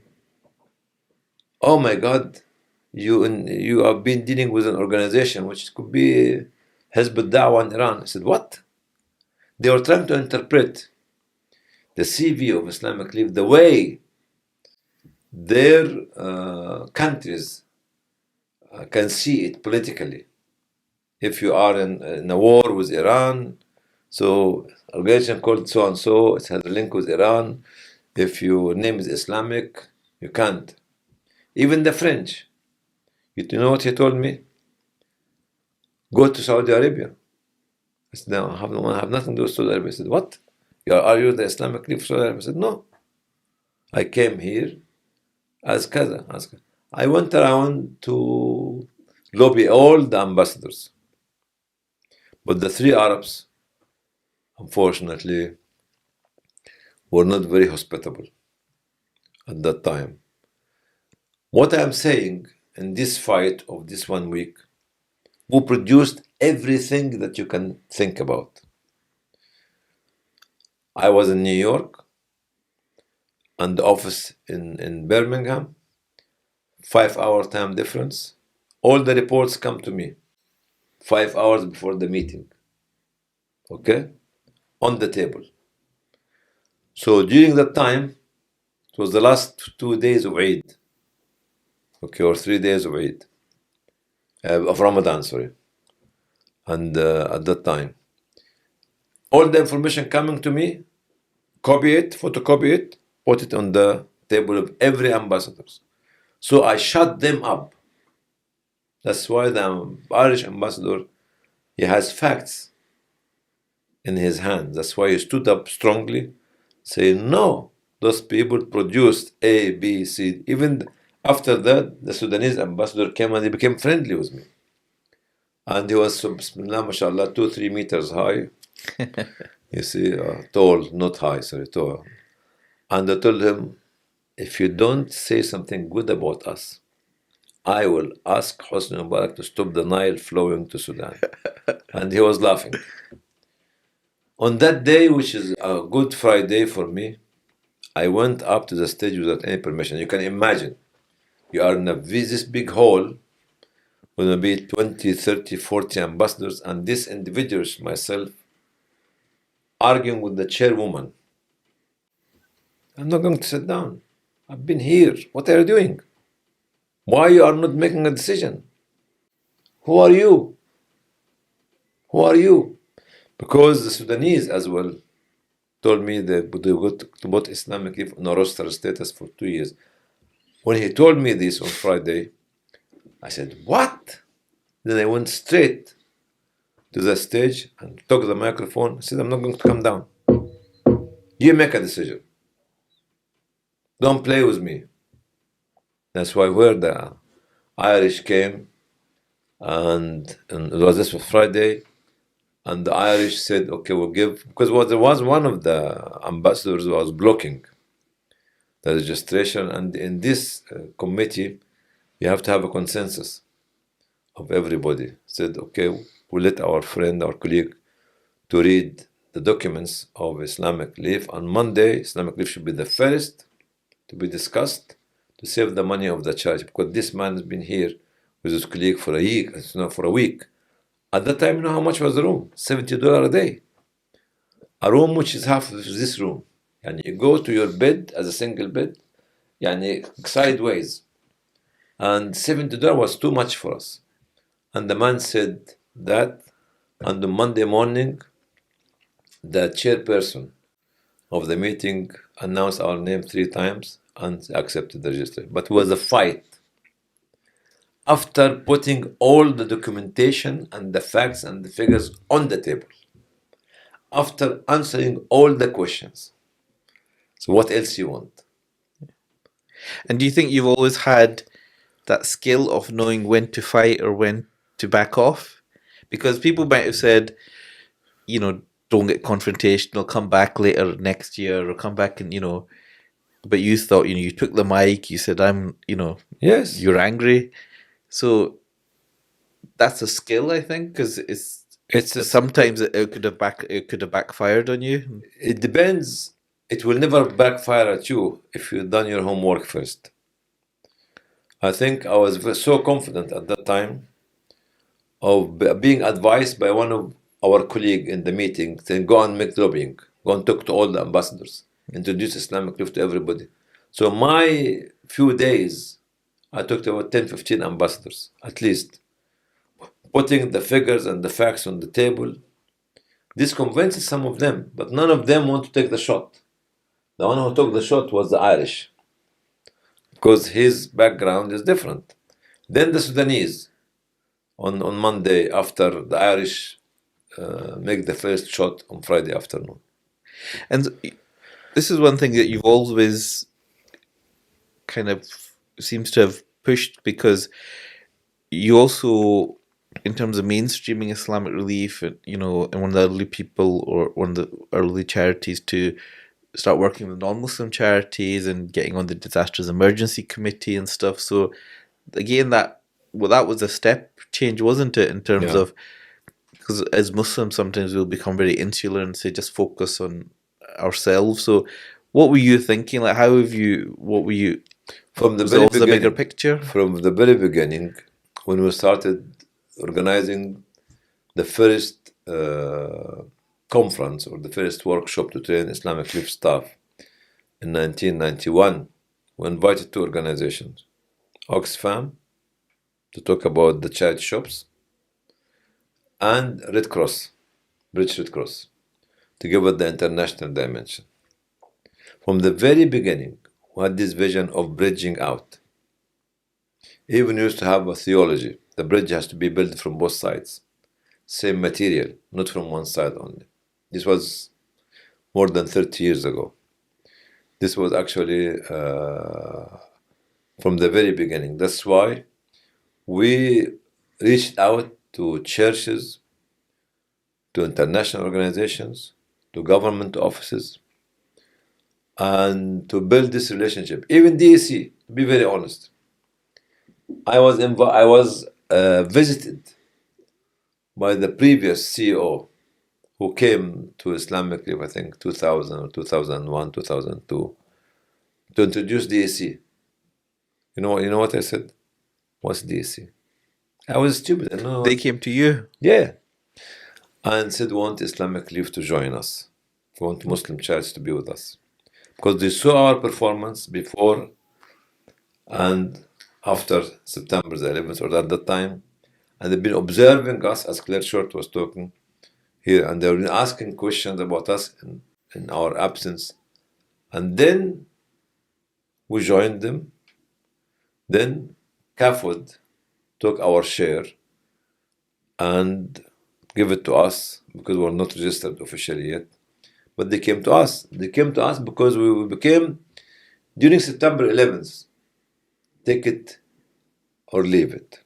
oh my God, you have been dealing with an organization which could be Hizb al-Da'wah in Iran. I said, what? They were trying to interpret the CV of Islamic Relief the way their countries can see it politically. If you are in a war with Iran, so organization called so and so, it has a link with Iran. If your name is Islamic, you can't. Even the French. You know what he told me? Go to Saudi Arabia. I said, no, I have nothing to do with Saudi Arabia. I said, what? Are you the Islamic Relief of Saudi Arabia? I said, no. I came here as Kaza. I went around to lobby all the ambassadors. But the three Arabs, unfortunately, were not very hospitable at that time. What I'm saying in this fight of this 1 week, we produced everything that you can think about. I was in New York and the office in Birmingham, 5-hour time difference. All the reports come to me 5 hours before the meeting. Okay? On the table. So during that time, it was the last 2 days of Eid. Okay, or 3 days of Eid. of Ramadan, sorry. And at that time, all the information coming to me, copy it, photocopy it, put it on the table of every ambassador. So I shut them up. That's why the Irish ambassador, he has facts in his hand. That's why he stood up strongly, saying, no, those people produced A, B, C. Even after that, the Sudanese ambassador came and he became friendly with me. And he was, bismillah, mashallah, 2-3 meters high. You see, tall, not high, sorry, tall. And I told him, if you don't say something good about us, I will ask Hosni Mubarak to stop the Nile flowing to Sudan. And he was laughing. On that day, which is a Good Friday for me, I went up to the stage without any permission. You can imagine, you are in this big hall with maybe 20, 30, 40 ambassadors, and these individuals, myself, arguing with the chairwoman. I'm not going to sit down. I've been here. What are you doing? Why you are not making a decision? Who are you? Who are you? Because the Sudanese as well told me they got to put Islamic Relief on a roster status for 2 years. When he told me this on Friday, I said, what? Then I went straight to the stage and took the microphone. I said, I'm not going to come down. You make a decision. Don't play with me. That's why where the Irish came, and it was this was Friday, and the Irish said, okay, we'll give, because there was one of the ambassadors who was blocking the registration, and in this committee, you have to have a consensus of everybody. Said, okay, we'll let our friend, our colleague, to read the documents of Islamic Relief. On Monday, Islamic Relief should be the first to be discussed to save the money of the charity, because this man has been here with his colleague for a week. At that time, you know how much was the room? $70 a day. A room which is half of this room. And you go to your bed as a single bed, sideways. And $70 was too much for us. And the man said that, and on Monday morning, the chairperson of the meeting announced our name 3 times and accepted the registration. But it was a fight. After putting all the documentation and the facts and the figures on the table, after answering all the questions. So what else you want? And do you think you've always had that skill of knowing when to fight or when to back off? Because people might have said, don't get confrontational, come back later next year or come back and, but you thought, you took the mic, you said, Yes. you're angry. So that's a skill, I think, because sometimes it could have backfired on you. It depends. It will never backfire at you if you've done your homework first. I think I was so confident at that time of being advised by one of our colleagues in the meeting, saying, go and make lobbying, go and talk to all the ambassadors, introduce Islamic Relief to everybody. So my few days, I talked to about 10, 15 ambassadors, at least, putting the figures and the facts on the table. This convinces some of them, but none of them want to take the shot. The one who took the shot was the Irish, because his background is different. Then the Sudanese, on Monday, after the Irish make the first shot on Friday afternoon. And this is one thing that you've always kind of seems to have pushed, because you also, in terms of mainstreaming Islamic Relief, and one of the early people or one of the early charities to start working with non-Muslim charities and getting on the Disasters Emergency Committee and stuff. So again, that was a step change, wasn't it, in terms of, because as Muslims sometimes we'll become very insular and say just focus on ourselves. So what were you thinking? Like, what were you from the very beginning, the bigger picture? From the very beginning, when we started organizing the first conference or the first workshop to train Islamic Relief staff in 1991, we invited 2 organizations, Oxfam to talk about the charity shops, and Red Cross, British Red Cross, to give it the international dimension. From the very beginning, we had this vision of bridging out. Even used to have a theology. The bridge has to be built from both sides. Same material, not from one side only. This was more than 30 years ago. This was actually from the very beginning. That's why we reached out to churches, to international organizations, to government offices, and to build this relationship. Even DAC, to be very honest, I was visited by the previous CEO who came to Islamic Relief, I think 2000 or 2001, 2002, to introduce DAC. You know what I said? What's DAC? I was stupid. I don't know. They came to you. Yeah. And said, we want Islamic Relief to join us. We want Muslim church to be with us. Because they saw our performance before and after September the 11th, or at that time. And they've been observing us, as Claire Short was talking here, and they've been asking questions about us in our absence. And then we joined them. Then CAFOD took our share and give it to us because we're not registered officially yet. But they came to us. They came to us because we became, during September 11th, take it or leave it.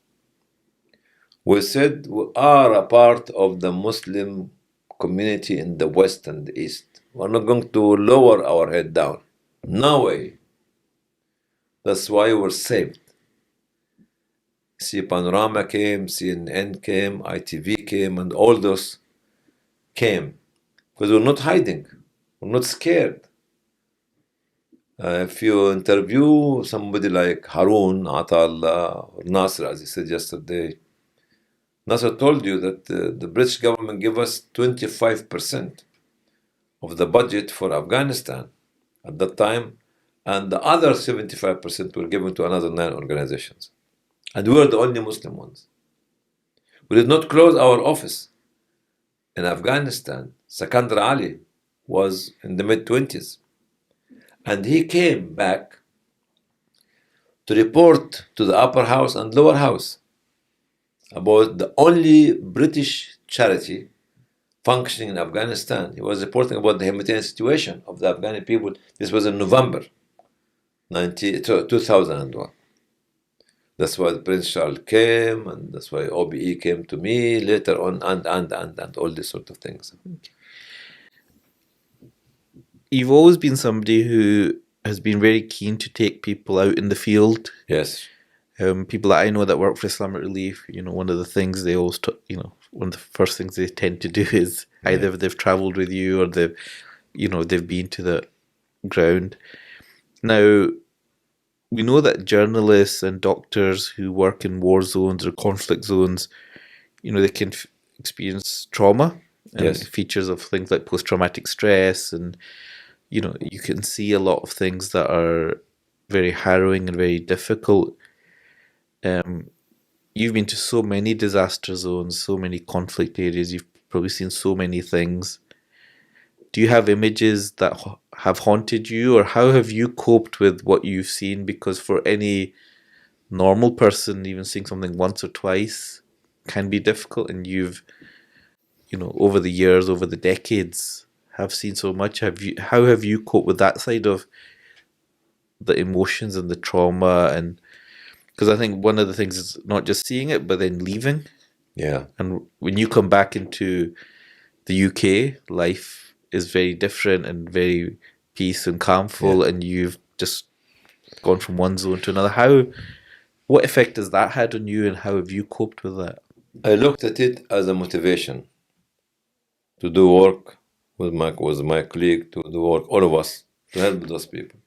We said we are a part of the Muslim community in the West and the East. We're not going to lower our head down. No way. That's why we're saved. See, Panorama came, CNN came, ITV came, and all those came. Because we're not hiding. We're not scared. If you interview somebody like Harun, Atallah, or Nasser, as he said yesterday, Nasser told you that the British government gave us 25% of the budget for Afghanistan at that time, and the other 75% were given to another 9 organizations. And we were the only Muslim ones. We did not close our office in Afghanistan. Sakandar Ali was in the mid-20s. And he came back to report to the upper house and lower house about the only British charity functioning in Afghanistan. He was reporting about the humanitarian situation of the Afghani people. This was in November 2001. That's why Prince Charles came, and that's why OBE came to me later on, and all these sort of things. You've always been somebody who has been very keen to take people out in the field. Yes. People that I know that work for Islamic Relief, one of the things they always, one of the first things they tend to do is either they've travelled with you or they've been to the ground. Now, we know that journalists and doctors who work in war zones or conflict zones, they can experience trauma and features of things like post-traumatic stress, and you can see a lot of things that are very harrowing and very difficult. You've been to so many disaster zones, so many conflict areas. You've probably seen so many things. Do you have images that have haunted you, or how have you coped with what you've seen? Because for any normal person, even seeing something once or twice can be difficult, and you've, over the years, over the decades, have seen so much. How have you coped with that side of the emotions and the trauma? And because I think one of the things is not just seeing it, but then leaving. Yeah. And when you come back into the UK, life is very different and very peace and calmful, and you've just gone from one zone to another. What effect has that had on you, and how have you coped with that? I looked at it as a motivation to do work with my colleague, to do work, all of us, to help those people.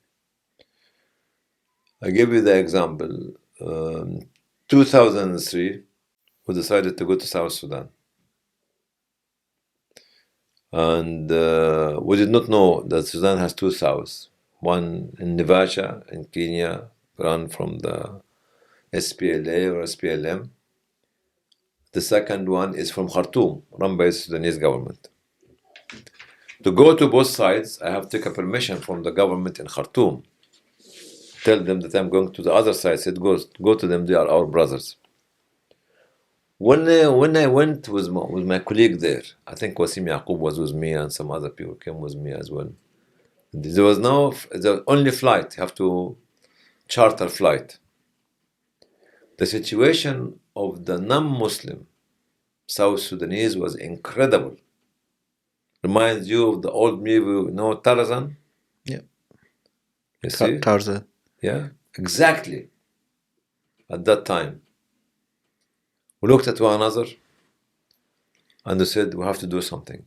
I give you the example. 2003, we decided to go to South Sudan. And we did not know that Sudan has 2 souths. One in Naivasha in Kenya, run from the SPLA or SPLM. The second one is from Khartoum, run by the Sudanese government. To go to both sides, I have to take a permission from the government in Khartoum. Tell them that I'm going to the other side. Said, go to them, they are our brothers. When I went with my colleague there, I think Wasim Yaqub was with me and some other people came with me as well. There was the only flight, you have to charter flight. The situation of the non-Muslim South Sudanese was incredible. Reminds you of the old movie, Tarzan? Yeah. You see? Tarzan. Yeah, exactly. At that time, we looked at one another and we said, we have to do something.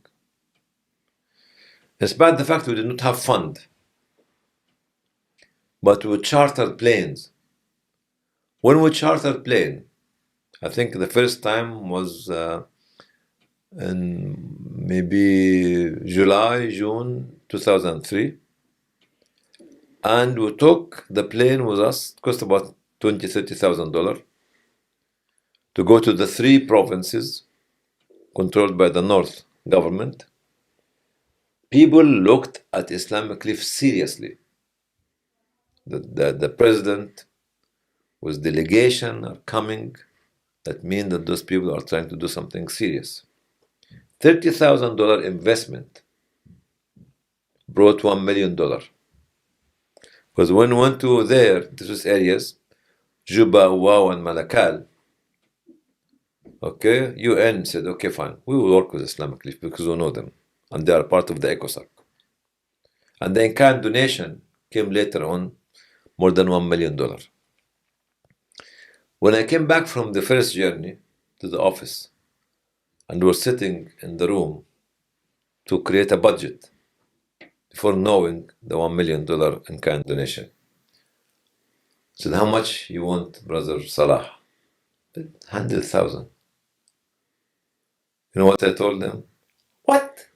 Despite the fact we did not have fund, but we chartered planes. When we chartered plane, I think the first time was in maybe July, June 2003. And we took the plane with us, it cost about $20,000-$30,000 to go to the 3 provinces controlled by the North government. People looked at Islamic Relief seriously. The president with delegation are coming. That means that those people are trying to do something serious. $30,000 investment brought $1 million. Because when we went to these areas, Juba, Wow, and Malakal, okay, UN said, okay, fine, we will work with Islamic Relief because we know them, and they are part of the ECOSOC. And the in-kind donation came later on, more than $1 million. When I came back from the first journey to the office, and we were sitting in the room to create a budget before knowing the $1 million in-kind donation, I said, how much you want, Brother Salah? 100,000. You know what I told them? What?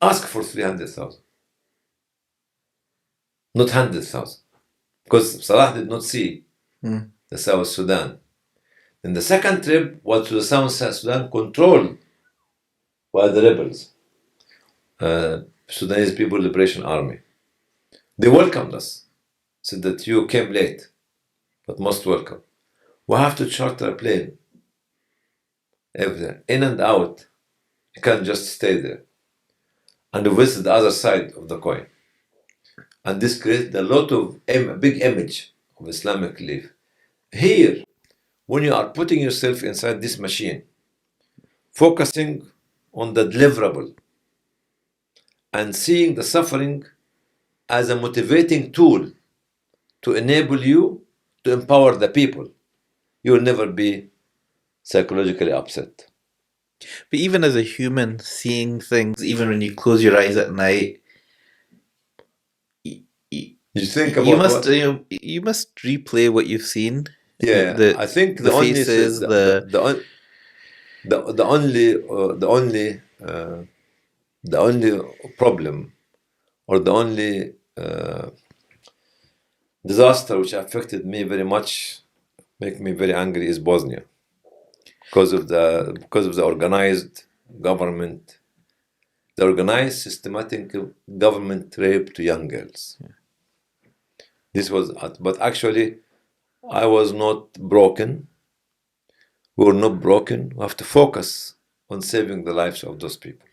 Ask for 300,000. Not 100,000. Because Salah did not see the South Sudan. Then the second trip was to the South Sudan controlled by the rebels, Sudanese People Liberation Army. They welcomed us, said that you came late, but most welcome. We have to charter a plane. Everything, in and out. You can't just stay there. And we visit the other side of the coin. And this created a lot of big image of Islamic Relief. Here, when you are putting yourself inside this machine, focusing on the deliverable and seeing the suffering as a motivating tool to enable you to empower the people, you will never be psychologically upset. But even as a human, seeing things, even when you close your eyes at night, You think about you must replay what you've seen. Yeah, I think the faces, the only problem or the only disaster which affected me very much, make me very angry, is Bosnia, because of the organized government, the organized systematic government rape to young girls. Yeah. This was, but actually, I was not broken. We were not broken. We have to focus on saving the lives of those people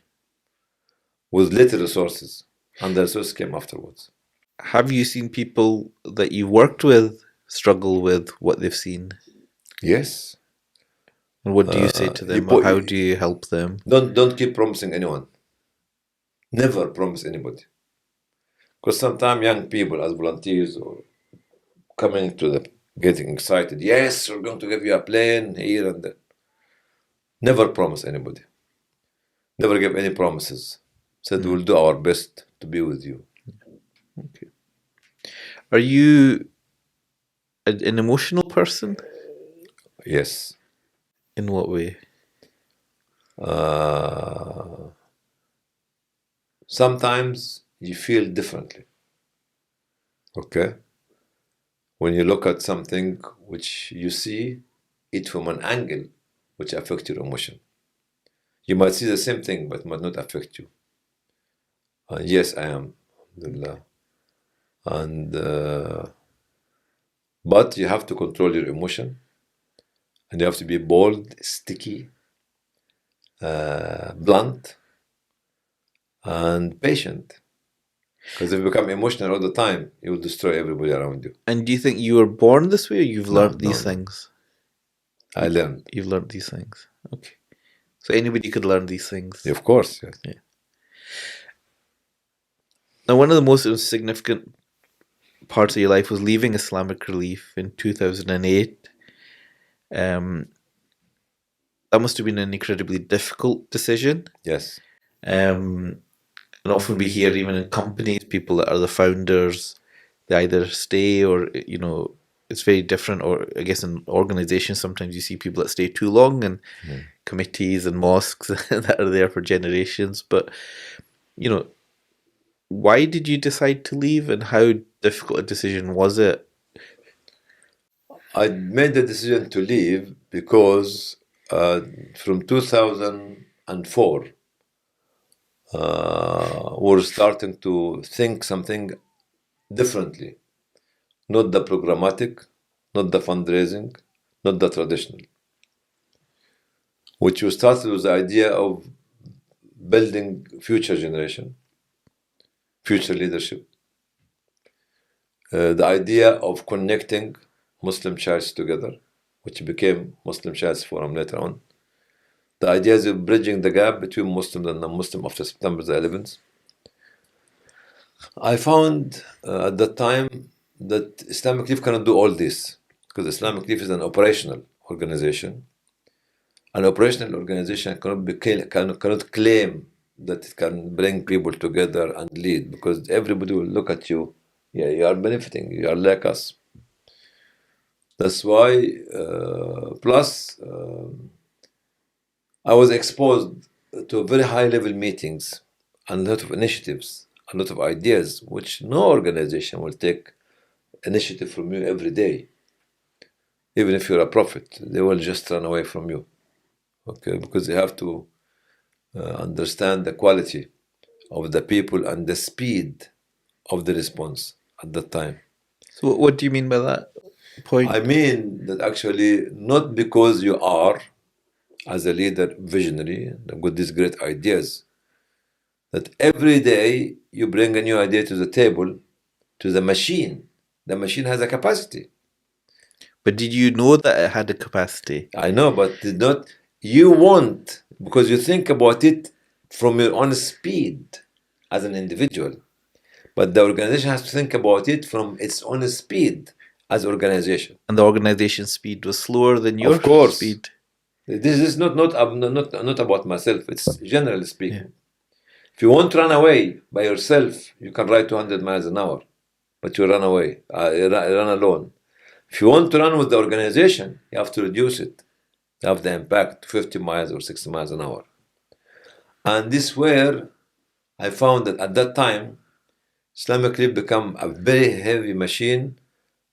with little resources, and the resources came afterwards. Have you seen people that you worked with struggle with what they've seen? Yes. And what do you say to them, or how do you help them? Don't keep promising anyone. Never promise anybody. Because sometimes young people, as volunteers or coming to the getting excited, yes, we're going to give you a plane here and there. Never promise anybody. Never give any promises. Said we'll do our best to be with you. Okay. Are you an emotional person? Yes. In what way? Sometimes you feel differently. Okay? when you look at something which you see it from an angle which affects your emotion. You might see the same thing, but might not affect you. And yes, I am, alhamdulillah. And but you have to control your emotion, and you have to be bold, sticky, blunt, and patient. Because if you become emotional all the time, you will destroy everybody around you. And do you think you were born this way, or you've learned these things? I learned. You've learned these things. Okay. So anybody could learn these things. Of course, yes. Yeah. Now, one of the most significant parts of your life was leaving Islamic Relief in 2008. That must have been an incredibly difficult decision. Yes. And often we hear, even in companies, people that are the founders, they either stay or, it's very different. Or I guess in organizations, sometimes you see people that stay too long, and committees and mosques that are there for generations. But, why did you decide to leave, and how difficult a decision was it? I made the decision to leave because from 2004, we're starting to think something differently. Not the programmatic, not the fundraising, not the traditional. Which we started with the idea of building future generation, future leadership. The idea of connecting Muslim churches together, which became Muslim Church Forum later on. The idea is of bridging the gap between Muslim and non-Muslim after September the 11th. I found at that time that Islamic Relief cannot do all this, because Islamic Relief is an operational organization. An operational organization cannot claim that it can bring people together and lead, because everybody will look at you. Yeah, you are benefiting. You are like us. That's why. Plus, I was exposed to very high-level meetings and a lot of initiatives, a lot of ideas, which no organization will take initiative from you every day. Even if you're a prophet, they will just run away from you. Okay, because they have to understand the quality of the people and the speed of the response at that time. So what do you mean by that point? I mean that actually not because you are, as a leader, visionary, with these great ideas, that every day you bring a new idea to the table, to the machine. The machine has a capacity. But did you know that it had a capacity? I know, but did not. You want, because you think about it from your own speed as an individual. But the organization has to think about it from its own speed as organization. And the organization's speed was slower than your Of course. speed. This is not about myself. It's generally speaking. Yeah. If you want to run away by yourself, you can ride 200 miles an hour, but you run away, run alone. If you want to run with the organization, you have to reduce it. You have the impact 50 miles or 60 miles an hour. And this is where I found that at that time, Islamic Relief become a very heavy machine,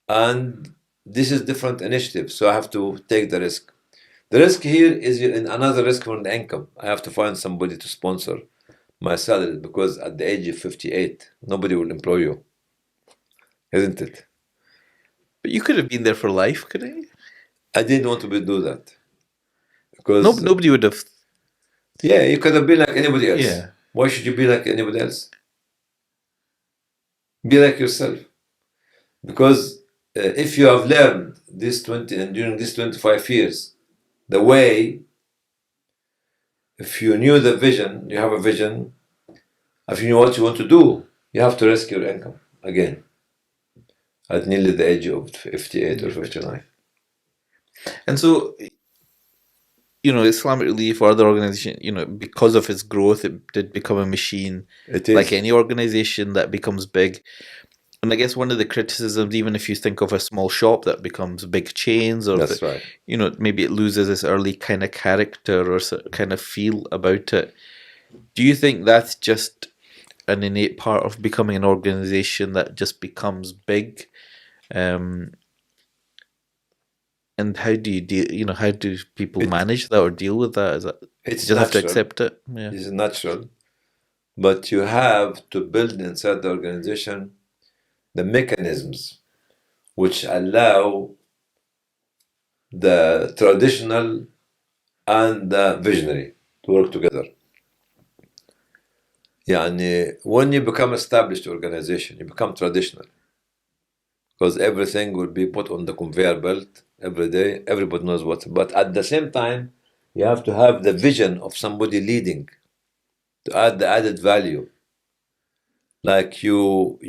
and this is different initiative, so I have to take the risk. The risk here is another risk from the income. I have to find somebody to sponsor my salary, because at the age of 58, nobody will employ you, isn't it? But you could have been there for life, couldn't you? I didn't want to do that. Because nobody would have. Yeah, you could have been like anybody else. Yeah. Why should you be like anybody else? Be like yourself. Because if you have learned this 20 and during these 25 years, the way, if you knew the vision, you have a vision, if you know what you want to do, you have to risk your income again at nearly the age of 58 or 59. And so, Islamic Relief or other organization, because of its growth, it did become a machine. It is. Like any organization that becomes big. And I guess one of the criticisms, even if you think of a small shop that becomes big chains, or that's right. Maybe it loses its early kind of character or kind of feel about it. Do you think that's just an innate part of becoming an organization that just becomes big, Um, and how do you deal? How do people It, manage that or deal with that? Is that you it's just have to natural. accept it? Yeah. It's natural. But you have to build inside the organization the mechanisms which allow the traditional and the visionary to work together. When you become established organization, you become traditional because everything will be put on the conveyor belt every day. Everybody knows what. But at the same time, you have to have the vision of somebody leading to add the added value. Like you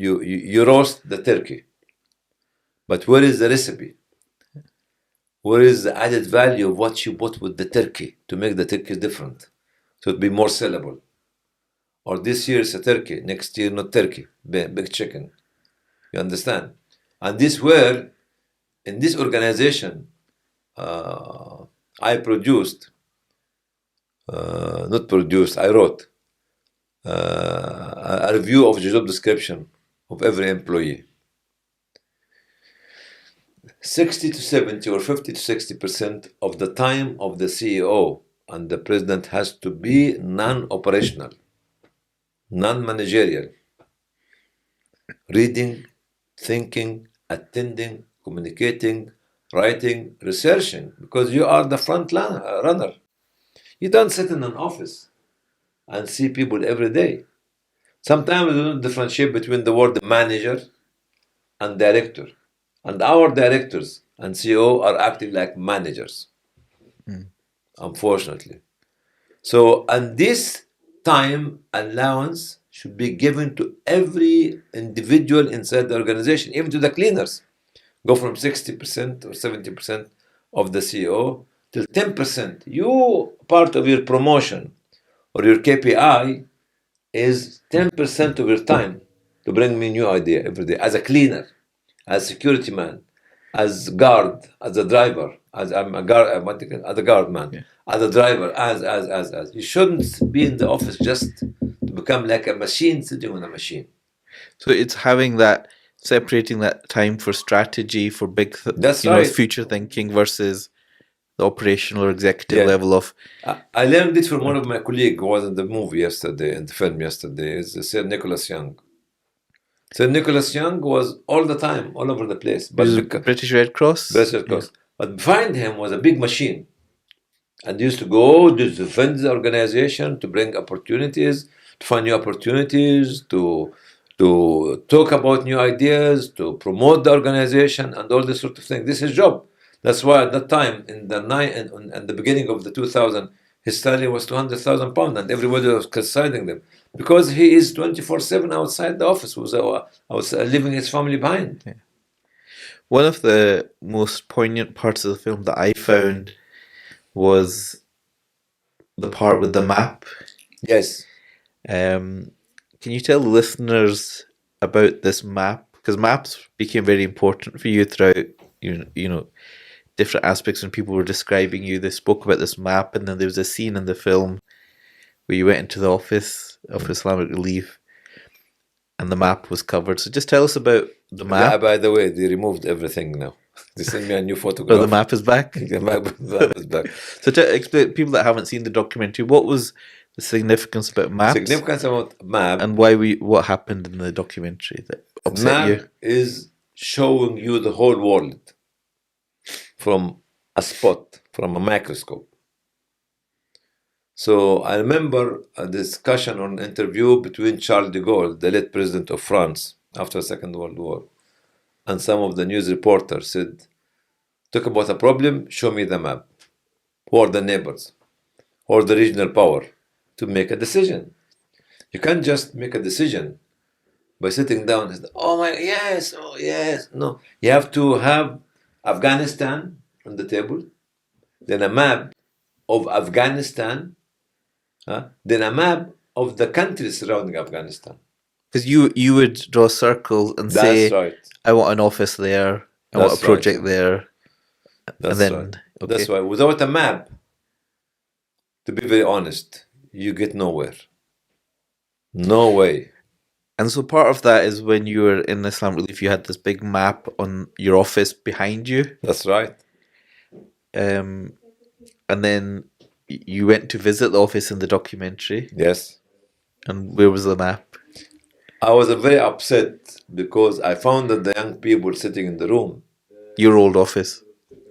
roast the turkey, but where is the recipe? Where is the added value of what you put with the turkey to make the turkey different, so it be more sellable? Or this year it's a turkey, next year not turkey, big chicken. You understand? And this where in this organization I produced, not produced, I wrote a review of the job description of every employee. 60 to 70 or 50 to 60% of the time of the CEO and the president has to be non-operational, non-managerial. Reading, thinking, attending, communicating, writing, researching, because you are the runner. You don't sit in an office and see people every day. Sometimes we don't differentiate between the word manager and director. And our directors and CEO are acting like managers, unfortunately. So, and this time allowance should be given to every individual inside the organization, even to the cleaners. Go from 60% or 70% of the CEO till 10%. You, part of your promotion or your KPI is 10% of your time to bring me new idea every day as a cleaner, as security man, as guard, as a driver, as I'm a guard, as a guard man, Yeah. as a driver, as. You shouldn't be in the office just to become like a machine sitting on a machine. So it's having that, separating that time for strategy, for big, That's right. future thinking versus the operational or executive Yeah. level of. I learned it from one of my colleagues who was in the movie yesterday, in the film yesterday, is Sir Nicholas Young. Sir Nicholas Young was all the time, all over the place. But This is British Red Cross. British Cross. But behind him was a big machine. And he used to go to defend the organization, to bring opportunities, to find new opportunities, to talk about new ideas, to promote the organization, and all this sort of thing. This is his job. That's why at that time, in the beginning of the 2000, his salary was £200,000, and everybody was criticizing them because he is 24/7 outside the office. Was leaving his family behind. Yeah. One of the most poignant parts of the film that I found was the part with the map. Yes. Can you tell the listeners about this map? Because maps became very important for you throughout, different aspects. When people were describing you, they spoke about this map, and then there was a scene in the film where you went into the office of Islamic Relief, and the map was covered. So just tell us about the map. Yeah, by the way, they removed everything now. They sent me a new Oh, photograph. the map is back. The map is back. So to explain, people that haven't seen the documentary, what was the significance about maps, Significance about map. and what happened in the documentary that upset Map you? is showing you the whole world from a spot, from a microscope. So I remember a discussion or an interview between Charles de Gaulle, the late president of France after the Second World War, and some of the news reporters said, talk about a problem, show me the map. Who are the neighbors? Who are the regional power? To make a decision. You can't just make a decision by sitting down and say, oh my, yes, oh yes. No, you have to have Afghanistan on the table, then a map of Afghanistan, then a map of the countries surrounding Afghanistan. Because you would draw circles and say, That's right. I want an office there, I want a That's project right. there. That's and then, right. okay. That's why without a map, to be very honest, you get nowhere. No way. And so part of that is when you were in Islamic Relief, you had this big map on your office behind you. That's right. And then you went to visit the office in the documentary. Yes. And where was the map? I was very upset because I found that the young people sitting in the room. Your old office.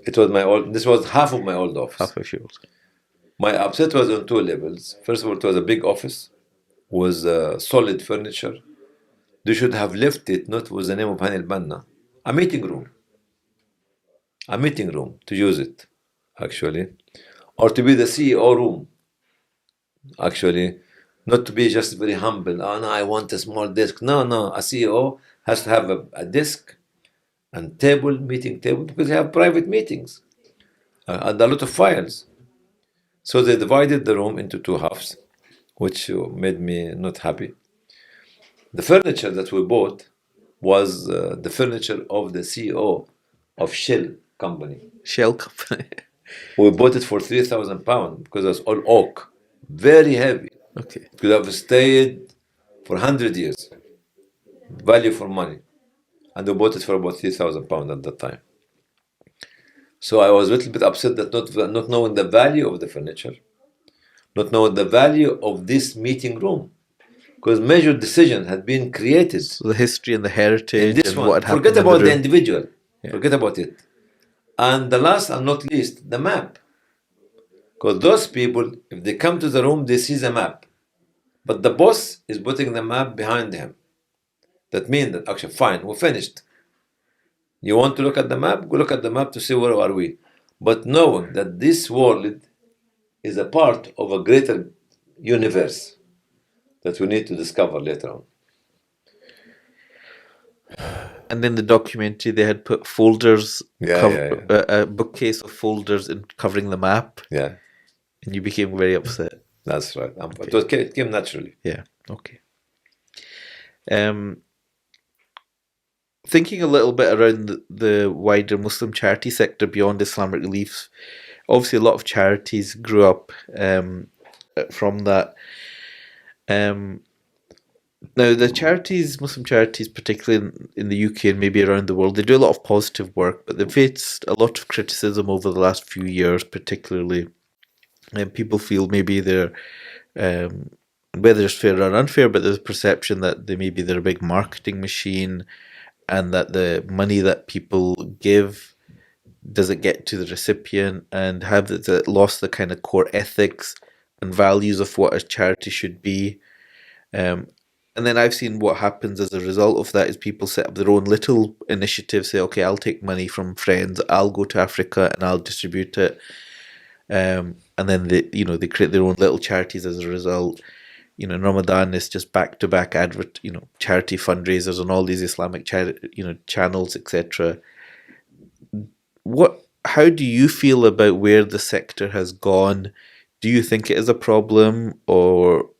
It was my old. This was half of my old office. Half of your old. My upset was on two levels. First of all, it was a big office with solid furniture. They should have left it not with the name of Hany El-Banna, a meeting room. A meeting room to use it, actually, or to be the CEO room, actually, not to be just very humble. Oh no, I want a small desk. No, a CEO has to have a desk and table, meeting table, because they have private meetings and a lot of files. So they divided the room into two halves, which made me not happy. The furniture that we bought was the furniture of the CEO of Shell company. Shell company. We bought it for £3,000 because it was all oak, very heavy. Okay. It could have stayed for 100 years. Value for money. And we bought it for about £3,000 at that time. So I was a little bit upset that not knowing the value of the furniture, not knowing the value of this meeting room, because major decision had been created. So the history and the heritage In this and one, what had happened. forget in about the the room. individual. Yeah. Forget about it. And the last and not least, the map. Because those people, if they come to the room, they see the map. But the boss is putting the map behind him. That means that, actually, fine, we're finished. You want to look at the map? Go look at the map to see where are we. But knowing that this world is a part of a greater universe that we need to discover later on. And in the documentary, they had put folders, Yeah. a bookcase of folders covering the map. Yeah, And you became very upset. that's right. It came naturally. Yeah. Okay. Thinking a little bit around the wider Muslim charity sector beyond Islamic Relief, obviously a lot of charities grew up from that. Now, the charities, Muslim charities, particularly in the UK and maybe around the world, they do a lot of positive work, but they've faced a lot of criticism over the last few years, particularly. And people feel maybe they're, whether it's fair or unfair, but there's a perception that maybe they're a big marketing machine and that the money that people give doesn't get to the recipient and have lost the kind of core ethics and values of what a charity should be. And then I've seen what happens as a result of that is people set up their own little initiatives, say, okay, I'll take money from friends, I'll go to Africa and I'll distribute it. And then they create their own little charities as a result. In Ramadan, it's just back-to-back charity fundraisers on all these Islamic channels, etc. How do you feel about where the sector has gone? Do you think it is a problem, or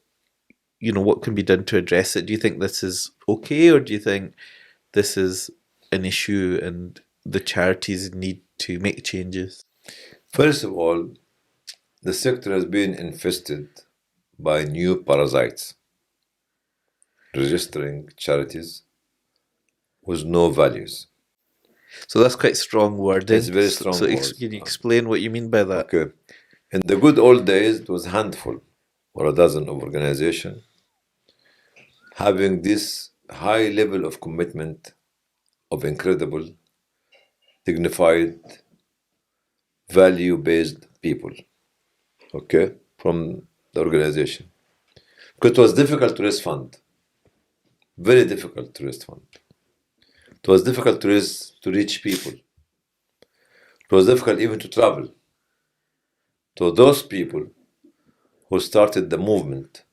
what can be done to address it? Do you think this is okay, or do you think this is an issue and the charities need to make changes? First of all, the sector has been infested by new parasites, registering charities with no values. So that's quite strong wording. It's very strong. So can you explain what you mean by that? Okay. In the good old days, it was a handful or a dozen of organizations having this high level of commitment of incredible, dignified, value-based people, okay, from the organization. Because it was difficult to raise fund. Very difficult to raise fund. It was difficult to reach people. It was difficult even to travel. So those people who started the movement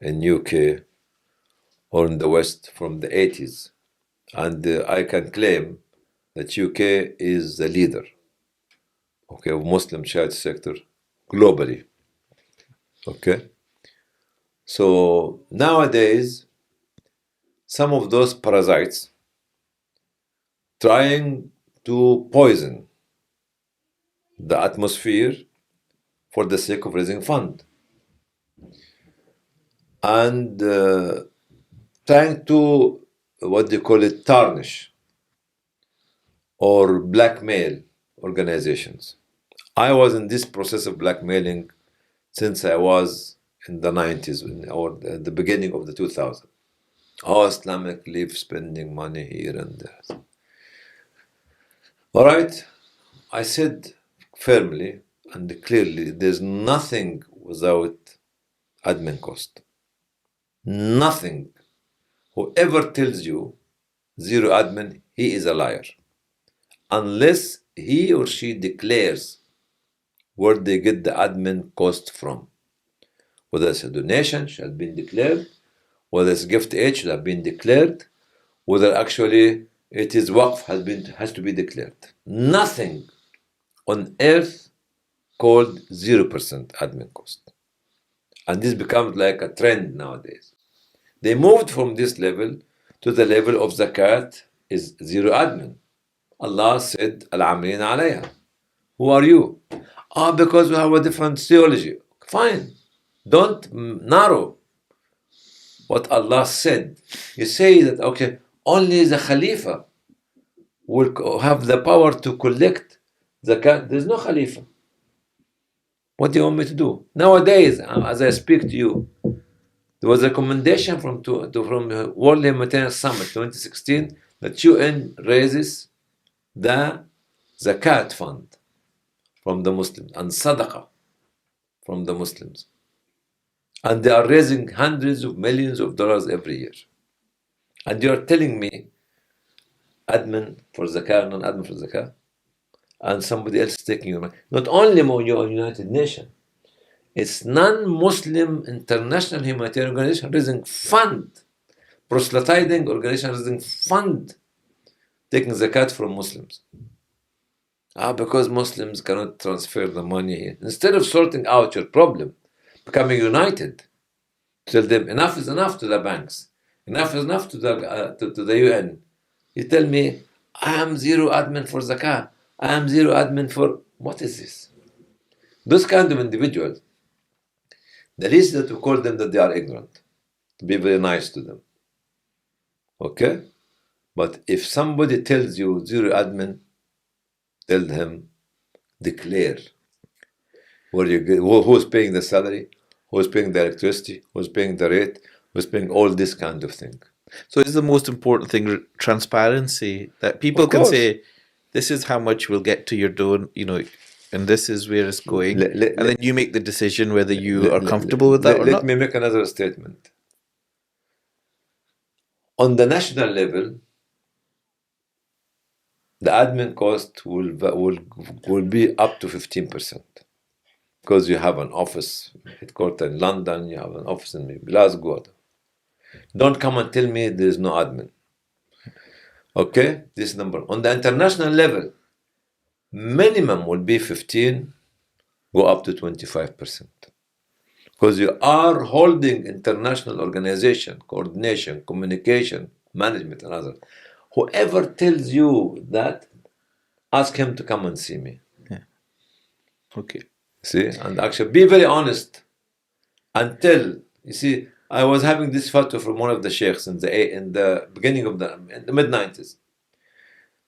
in UK or in the West from the 80s, and I can claim that UK is the leader, okay, of Muslim charity sector globally. Okay. So nowadays, some of those parasites trying to poison the atmosphere for the sake of raising fund and trying to, what do you call it, tarnish or blackmail organizations. I was in this process of blackmailing since I was in the 90s or the beginning of the 2000s. Oh, Islamic Relief spending money here and there. All right, I said firmly and clearly, there's nothing without admin cost. Nothing. Whoever tells you zero admin, he is a liar. Unless he or she declares where they get the admin cost from. Whether it's a donation should have been declared, whether it's gift aid should have been declared, whether actually it is waqf has to be declared. Nothing on earth called 0% admin cost. And this becomes like a trend nowadays. They moved from this level to the level of zakat is zero admin. Allah said, Al-Amrin alayha. Who are you? Because we have a different theology. Fine. Don't narrow what Allah said. You say that, okay, only the Khalifa will have the power to collect zakat. There's no Khalifa. What do you want me to do? Nowadays, as I speak to you, there was a recommendation from World Humanitarian Summit 2016 that UN raises the zakat fund from the Muslims and sadaqah from the Muslims. And they are raising hundreds of millions of dollars every year. And you're telling me admin for zakah, non-admin for zakah, and somebody else is taking your money. Not only your United Nations, it's non-Muslim international humanitarian organization raising fund, proselytizing organization raising fund, taking zakat from Muslims. Because Muslims cannot transfer the money. Instead of sorting out your problem, becoming united, tell them enough is enough to the banks, enough is enough to the UN. You tell me, I am zero admin for zakah, I am zero admin for, what is this? Those kind of individuals, the least that we call them that they are ignorant, to be very nice to them. Okay? But if somebody tells you zero admin, tell him, declare where you get, who's paying the salary, who's paying the electricity, who's paying the rate, who's paying all this kind of thing. So is the most important thing transparency, that people can say, this is how much we'll get to your door, and this is where it's going. And then you make the decision whether you are comfortable with that or not. Let me make another statement. On the national level, the admin cost will be up to 15%. Because you have an office headquartered in London, you have an office in Glasgow. Don't come and tell me there is no admin. Okay, this number. On the international level, minimum will be 15, go up to 25%. Because you are holding international organization, coordination, communication, management, and others. Whoever tells you that, ask him to come and see me. Yeah. Okay. See, and actually be very honest and tell. You see, I was having this photo from one of the sheikhs in the beginning of the mid-90s.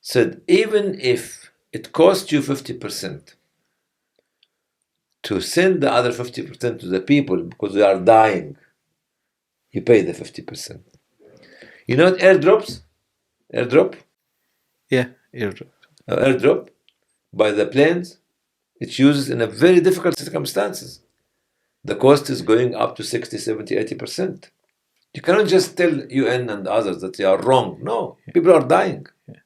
Said, even if it costs you 50% to send the other 50% to the people because they are dying, you pay the 50%. You know what airdrops? Airdrop? Yeah, airdrop. Airdrop by the planes. It's used in a very difficult circumstances. The cost is going up to 60, 70, 80%. You cannot just tell UN and others that they are wrong. No, people are dying. Yeah.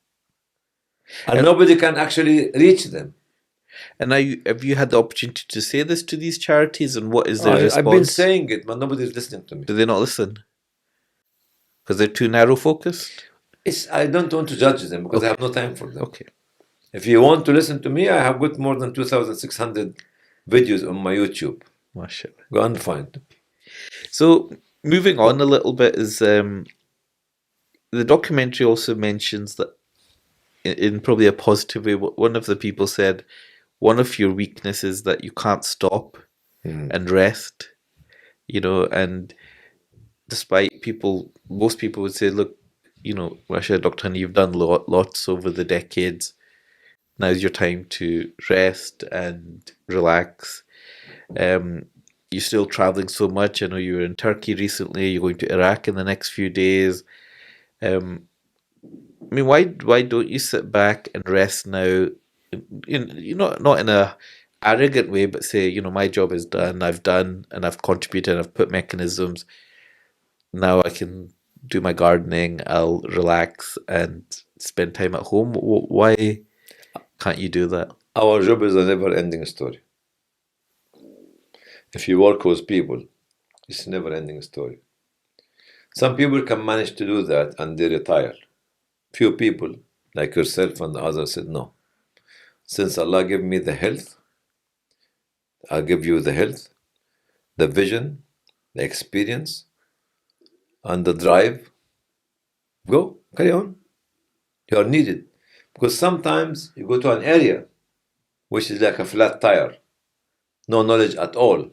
And nobody can actually reach them. And have you had the opportunity to say this to these charities, and what is their response? I've been saying it, but nobody is listening to me. Do they not listen? Because they're too narrow focused? I don't want to judge them because I have no time for them. Okay. If you want to listen to me, I have got more than 2,600 videos on my YouTube. Mashallah. Go and find them. So, moving on a little bit, is the documentary also mentions that, in probably a positive way, one of the people said, one of your weaknesses that you can't stop and rest, and despite most people would say, look, Masha, Dr. Hani, you've done lots over the decades. Now's your time to rest and relax. You're still traveling so much. I know you were in Turkey recently. You're going to Iraq in the next few days. Um, I mean, why don't you sit back and rest now? Not in a arrogant way, but say, my job is done. I've done and I've contributed. I've put mechanisms. Now I can do my gardening. I'll relax and spend time at home. Why can't you do that? Our job is a never-ending story. If you work with people, it's a never-ending story. Some people can manage to do that and they retire. Few people, like yourself and others, said no. Since Allah gave me the health, I'll give you the health, the vision, the experience, and the drive. Go, carry on. You are needed. Because sometimes you go to an area which is like a flat tire, no knowledge at all.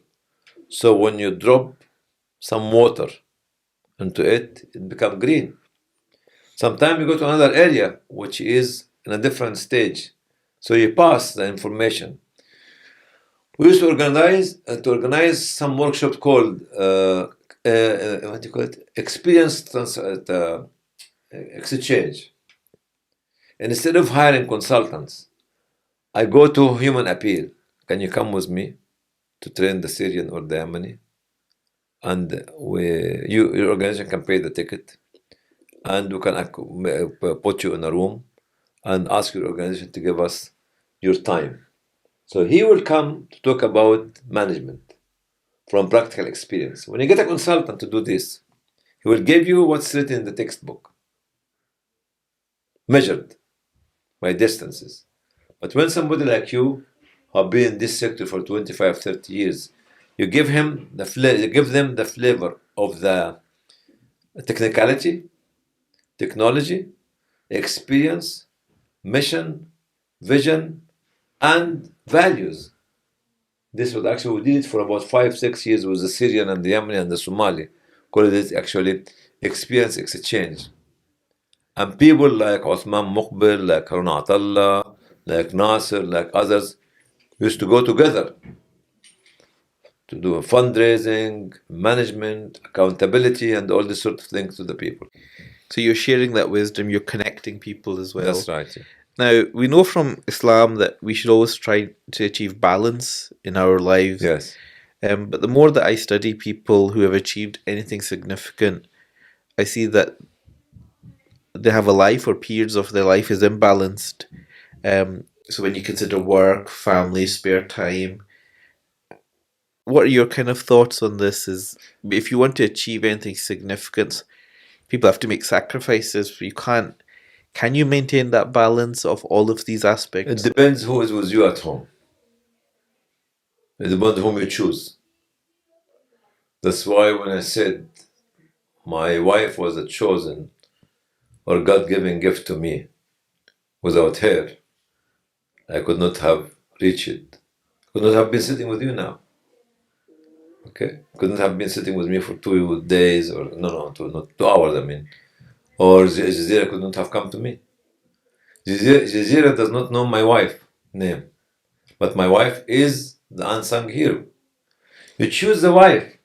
So when you drop some water into it, it becomes green. Sometimes you go to another area which is in a different stage. So you pass the information. We used to organize some workshop called what do you call it? Exchange. And instead of hiring consultants, I go to human appeal. Can you come with me to train the Syrian or the Yemeni? And your organization can pay the ticket, and we can put you in a room and ask your organization to give us your time. So he will come to talk about management from practical experience. When you get a consultant to do this, he will give you what's written in the textbook, measured by distances. But when somebody like you, who have been in this sector for 25, 30 years, you give them the flavor of the technicality, technology, experience, mission, vision, and values. This was actually, we did it for about 5-6 years with the Syrian and the Yemeni and the Somali. Called it actually experience exchange. And people like Uthman Muqbil, like Harun Atallah, like Nasser, like others, used to go together to do fundraising, management, accountability, and all this sort of things to the people. So you're sharing that wisdom, you're connecting people as well. That's right. Yeah. Now, we know from Islam that we should always try to achieve balance in our lives. Yes. But the more that I study people who have achieved anything significant, I see that they have a life or periods of their life is imbalanced. So when you consider work, family, spare time, what are your kind of thoughts on this? Is if you want to achieve anything significant, people have to make sacrifices. You can't. Can you maintain that balance of all of these aspects? It depends who is with you at home. It depends whom you choose. That's why when I said my wife was a chosen or God-given gift to me, without her, I could not have reached it. Could not have been sitting with you now. Okay? Couldn't have been sitting with me for 2 days or not 2 hours, I mean. Or Jazeera could not have come to me. Jazeera does not know my wife's name. But my wife is the unsung hero. You choose the wife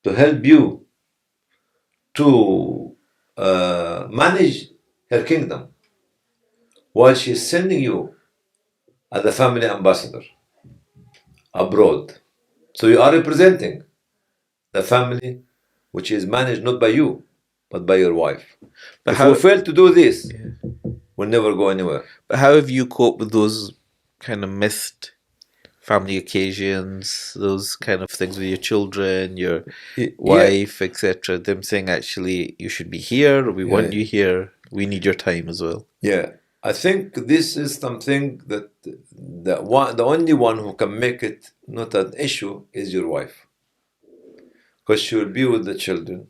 to help you to manage her kingdom while she's sending you as a family ambassador abroad. So you are representing the family which is managed not by you, but by your wife. But if we fail to do this, we'll never go anywhere. But how have you coped with those kind of missed family occasions, those kind of things with your children, your wife, etc.? Them saying, actually, you should be here, we want you here, we need your time as well. Yeah. I think this is something that the only one who can make it not an issue is your wife. Because she will be with the children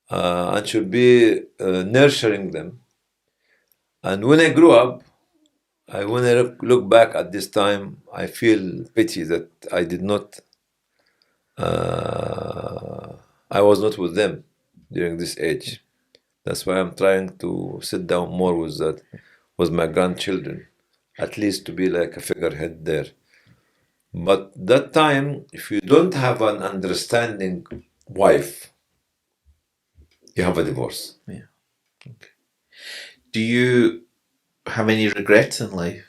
and she'll be nurturing them. And when I grew up, when I look back at this time, I feel pity that I did not I was not with them during this age. That's why I'm trying to sit down more with my grandchildren, at least to be like a figurehead there. But that time, if you don't have an understanding wife, you have a divorce. Yeah. Okay. Do you have any regrets in life?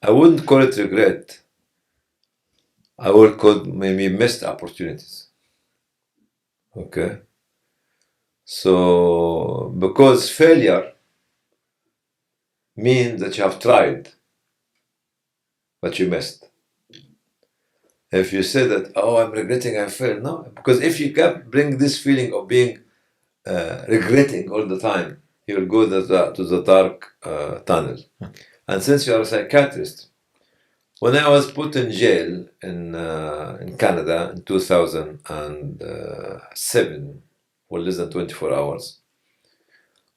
I wouldn't call it regret. I would call maybe missed opportunities. Okay. So, because failure means that you have tried, but you missed. If you say that, oh, I'm regretting I failed, no, because if you kept bring this feeling of being regretting all the time, you will go to the dark tunnel. Okay. And since you are a psychiatrist, when I was put in jail in Canada in 2007 for less than 24 hours,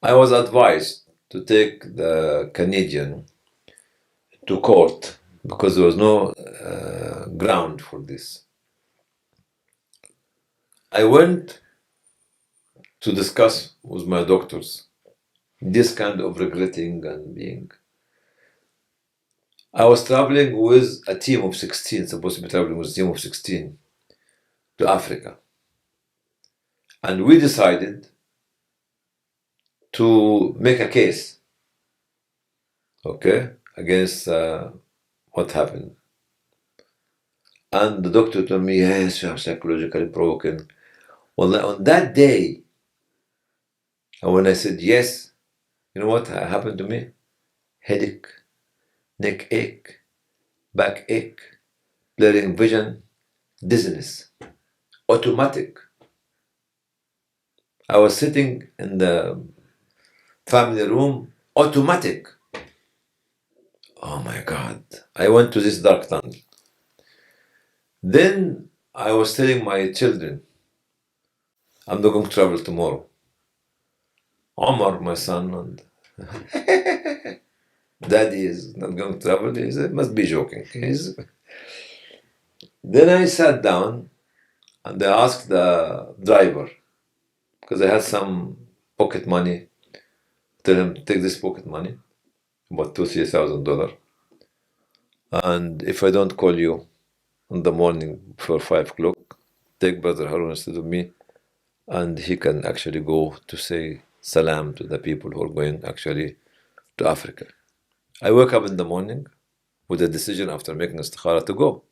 I was advised to take the Canadian to court because there was no ground for this. I went to discuss with my doctors this kind of regretting and being. I was traveling with a team of 16, supposed to be traveling with a team of 16 to Africa. And we decided to make a case, okay, against what happened. And the doctor told me, yes, you are psychologically broken. Well, on that day, and when I said yes, you know what happened to me? Headache, neck ache, back ache, blurring vision, dizziness, automatic. I was sitting in the family room, automatic. Oh my God. I went to this dark tunnel. Then I was telling my children, I'm not going to travel tomorrow. Omar, my son, and Daddy is not going to travel. He said, must be joking. Then I sat down and I asked the driver, because I had some pocket money, tell him, take this pocket money, about $2,000-3,000. And if I don't call you in the morning before 5 o'clock, take Brother Harun instead of me, and he can actually go to say salam to the people who are going actually to Africa. I woke up in the morning with a decision after making istikhara to go.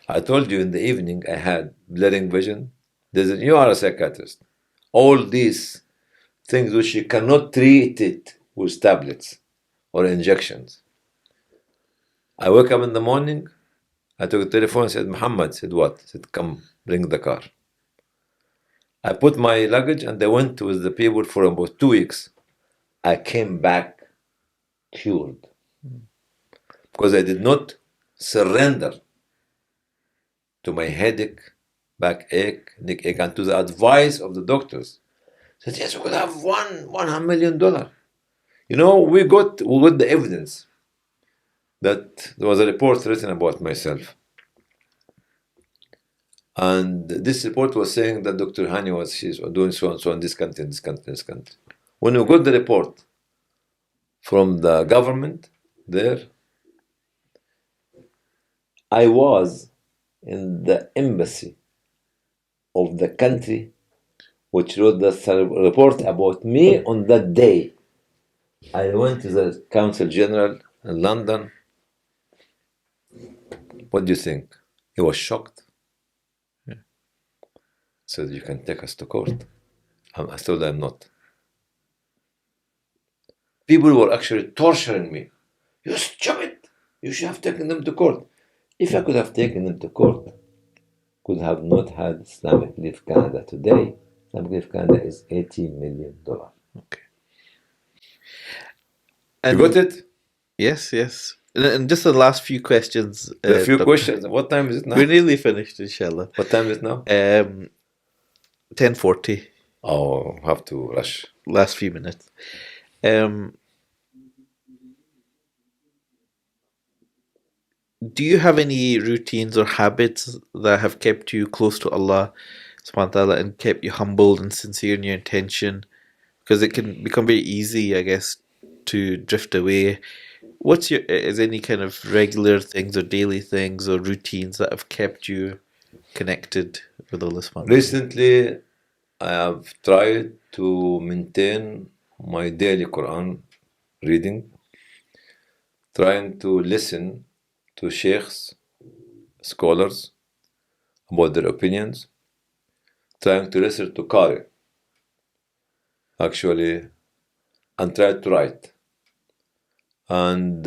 I told you in the evening I had blurring vision. You are a psychiatrist. All these things which you cannot treat it with tablets or injections. I woke up in the morning, I took the telephone, said, Muhammad, said what? Said, come, bring the car. I put my luggage and I went with the people for about 2 weeks. I came back cured because I did not surrender to my headache, backache, neck ache, and to the advice of the doctors. Said, yes, we could have $1 million. You know, we got the evidence that there was a report written about myself. And this report was saying that Dr. Hany she's doing so and so in this country, in this country, in this country. When we got the report from the government there, I was in the embassy of the country which wrote the report about me on that day. I went to the Consul General in London. What do you think? He was shocked. Yeah. Said, you can take us to court. I told I'm not. People were actually torturing me. You stupid! You should have taken them to court. If I could have taken them to court, could have not had Islamic Relief Canada today. Islamic Relief Canada is $80 million. Okay. You got it? Yes, yes. And just the last few questions. A few questions. What time is it now? We're nearly finished, inshallah. What time is it now? 10:40. Oh, have to rush. Last few minutes. do you have any routines or habits that have kept you close to Allah subhanahu wa ta'ala and kept you humbled and sincere in your intention? Because it can become very easy, I guess, to drift away. Is any kind of regular things or daily things or routines that have kept you connected with Allah subhanahu wa ta'ala? Recently, I have tried to maintain my daily Quran reading, trying to listen to sheikhs, scholars about their opinions, trying to listen to Qari, actually, and try to write, and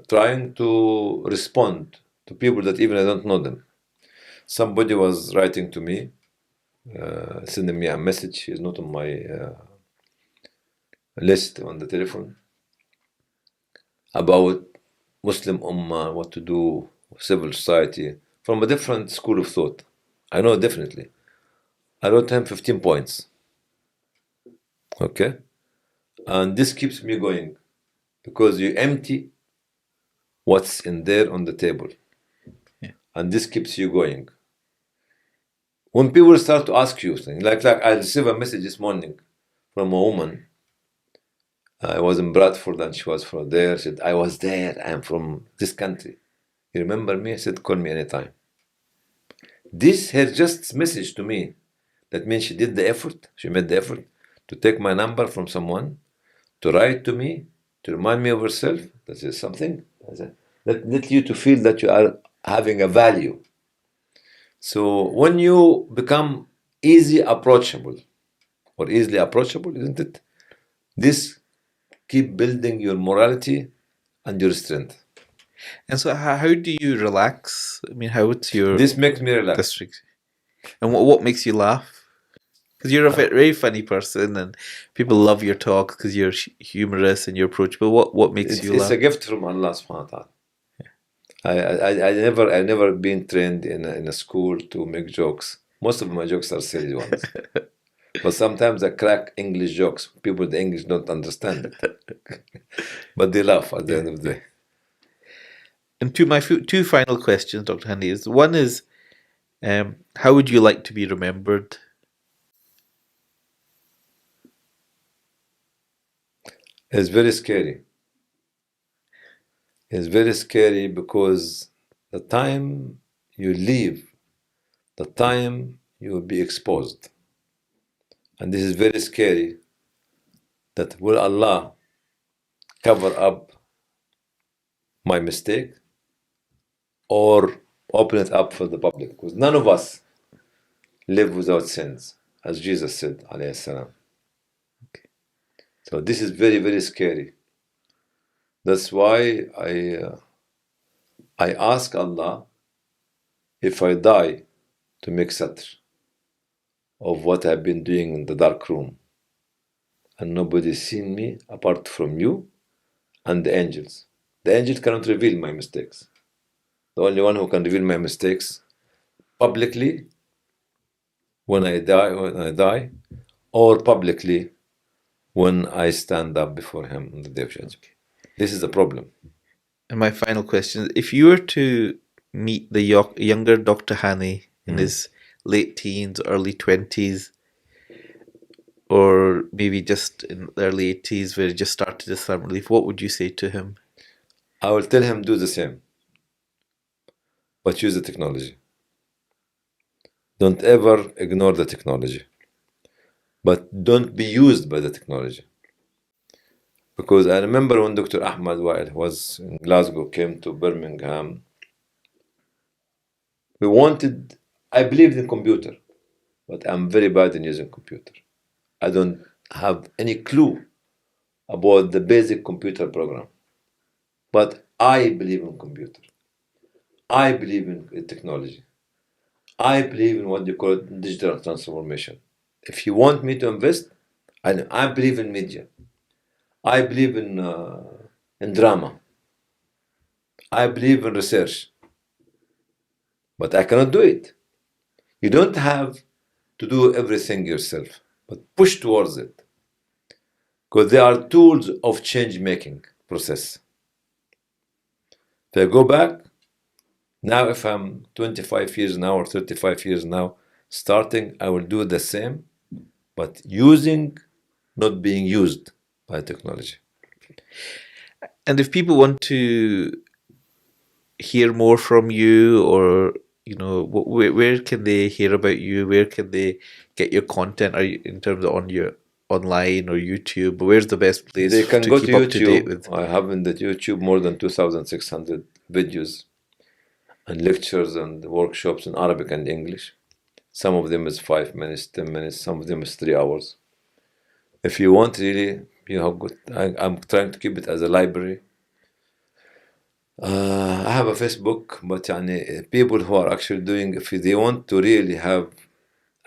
trying to respond to people that even I don't know them. Somebody was writing to me, sending me a message. He's not on my list on the telephone, about Muslim Ummah, what to do, civil society, from a different school of thought. I know definitely. I wrote him 15 points. Okay? And this keeps me going because you empty what's in there on the table. Yeah. And this keeps you going. When people start to ask you things, like I received a message this morning from a woman. I was in Bradford and she was from there. She said, I was there. I'm from this country. You remember me? I said, call me anytime. This her just message to me. That means she did the effort. She made the effort to take my number from someone, to write to me, to remind me of herself. That is something. Let you to feel that you are having a value. So when you become easily approachable, isn't it? This keep building your morality and your strength. And so, how do you relax? I mean, what's your This makes me relax. district? And what makes you laugh? Because you're a very funny person, and people love your talk because you're humorous and you're approachable. What makes you It's laugh? a gift from Allah subhanahu wa ta'ala. I never been trained in a school to make jokes. Most of my jokes are silly ones. But sometimes I crack English jokes. People the English don't understand it. But they laugh at the end of the day. And my two final questions, Dr. Hany, is one is, how would you like to be remembered? It's very scary. It's very scary because the time you leave, the time you will be exposed. And this is very scary, that will Allah cover up my mistake or open it up for the public? Because none of us live without sins, as Jesus said, alayhi salam. Okay. So this is very, very scary. That's why I ask Allah, if I die, to make satr of what I've been doing in the dark room, and nobody's seen me apart from you and the angels. The angels cannot reveal my mistakes. The only one who can reveal my mistakes publicly when I die, or publicly when I stand up before Him on the day of judgment. This is the problem. And my final question: if you were to meet the younger Dr. Hany in his late teens, early 20s, or maybe just in the early 80s, where he just started Islamic Relief, what would you say to him? I will tell him do the same, but use the technology. Don't ever ignore the technology, but don't be used by the technology. Because I remember when Dr. Ahmad, while he was in Glasgow, came to Birmingham, I believed in computer, but I'm very bad in using computer. I don't have any clue about the basic computer program. But I believe in computer. I believe in technology. I believe in what you call digital transformation. If you want me to invest, I believe in media. I believe in drama. I believe in research. But I cannot do it. You don't have to do everything yourself, but push towards it. Because they are tools of change-making process. If I go back, Now, if I'm 25 years now or 35 years now, starting, I will do the same, but using, not being used by technology. And if people want to hear more from you, or where can they hear about you? Where can they get your content? Are you in terms of on your online or YouTube? Where's the best place They can to go to keep up to date YouTube. with? I have in the YouTube more than 2,600 videos and lectures and workshops in Arabic and English. Some of them is 5 minutes, 10 minutes. Some of them is 3 hours. If you want really, good. I'm trying to keep it as a library. I have a Facebook, but people who are actually doing, if they want to really have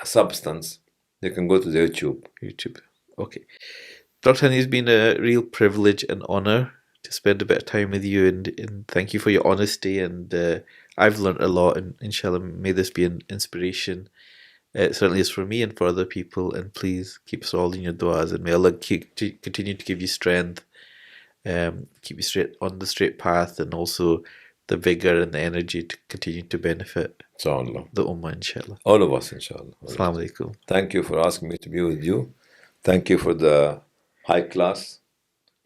a substance, they can go to the YouTube. YouTube. Okay. Dr. Hany, it's been a real privilege and honor to spend a bit of time with you, and thank you for your honesty. And I've learned a lot, and inshallah, may this be an inspiration. It certainly is for me and for other people. And please keep us all in your du'as, and may Allah continue to give you strength, keep you straight on the straight path, and also the vigor and the energy to continue to benefit Inshallah. the ummah, inshallah. All of us, inshallah. Assalamu alaikum. Thank you for asking me to be with you. Thank you for the high class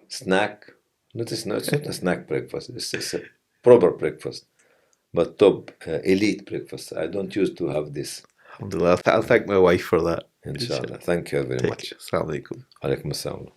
snack. It's not a snack breakfast. It's a proper breakfast, but top elite breakfast. I don't used to have this. Alhamdulillah. I'll thank my wife for that. Inshallah. Thank you very much. Assalamu alaikum. Alaikum assalam.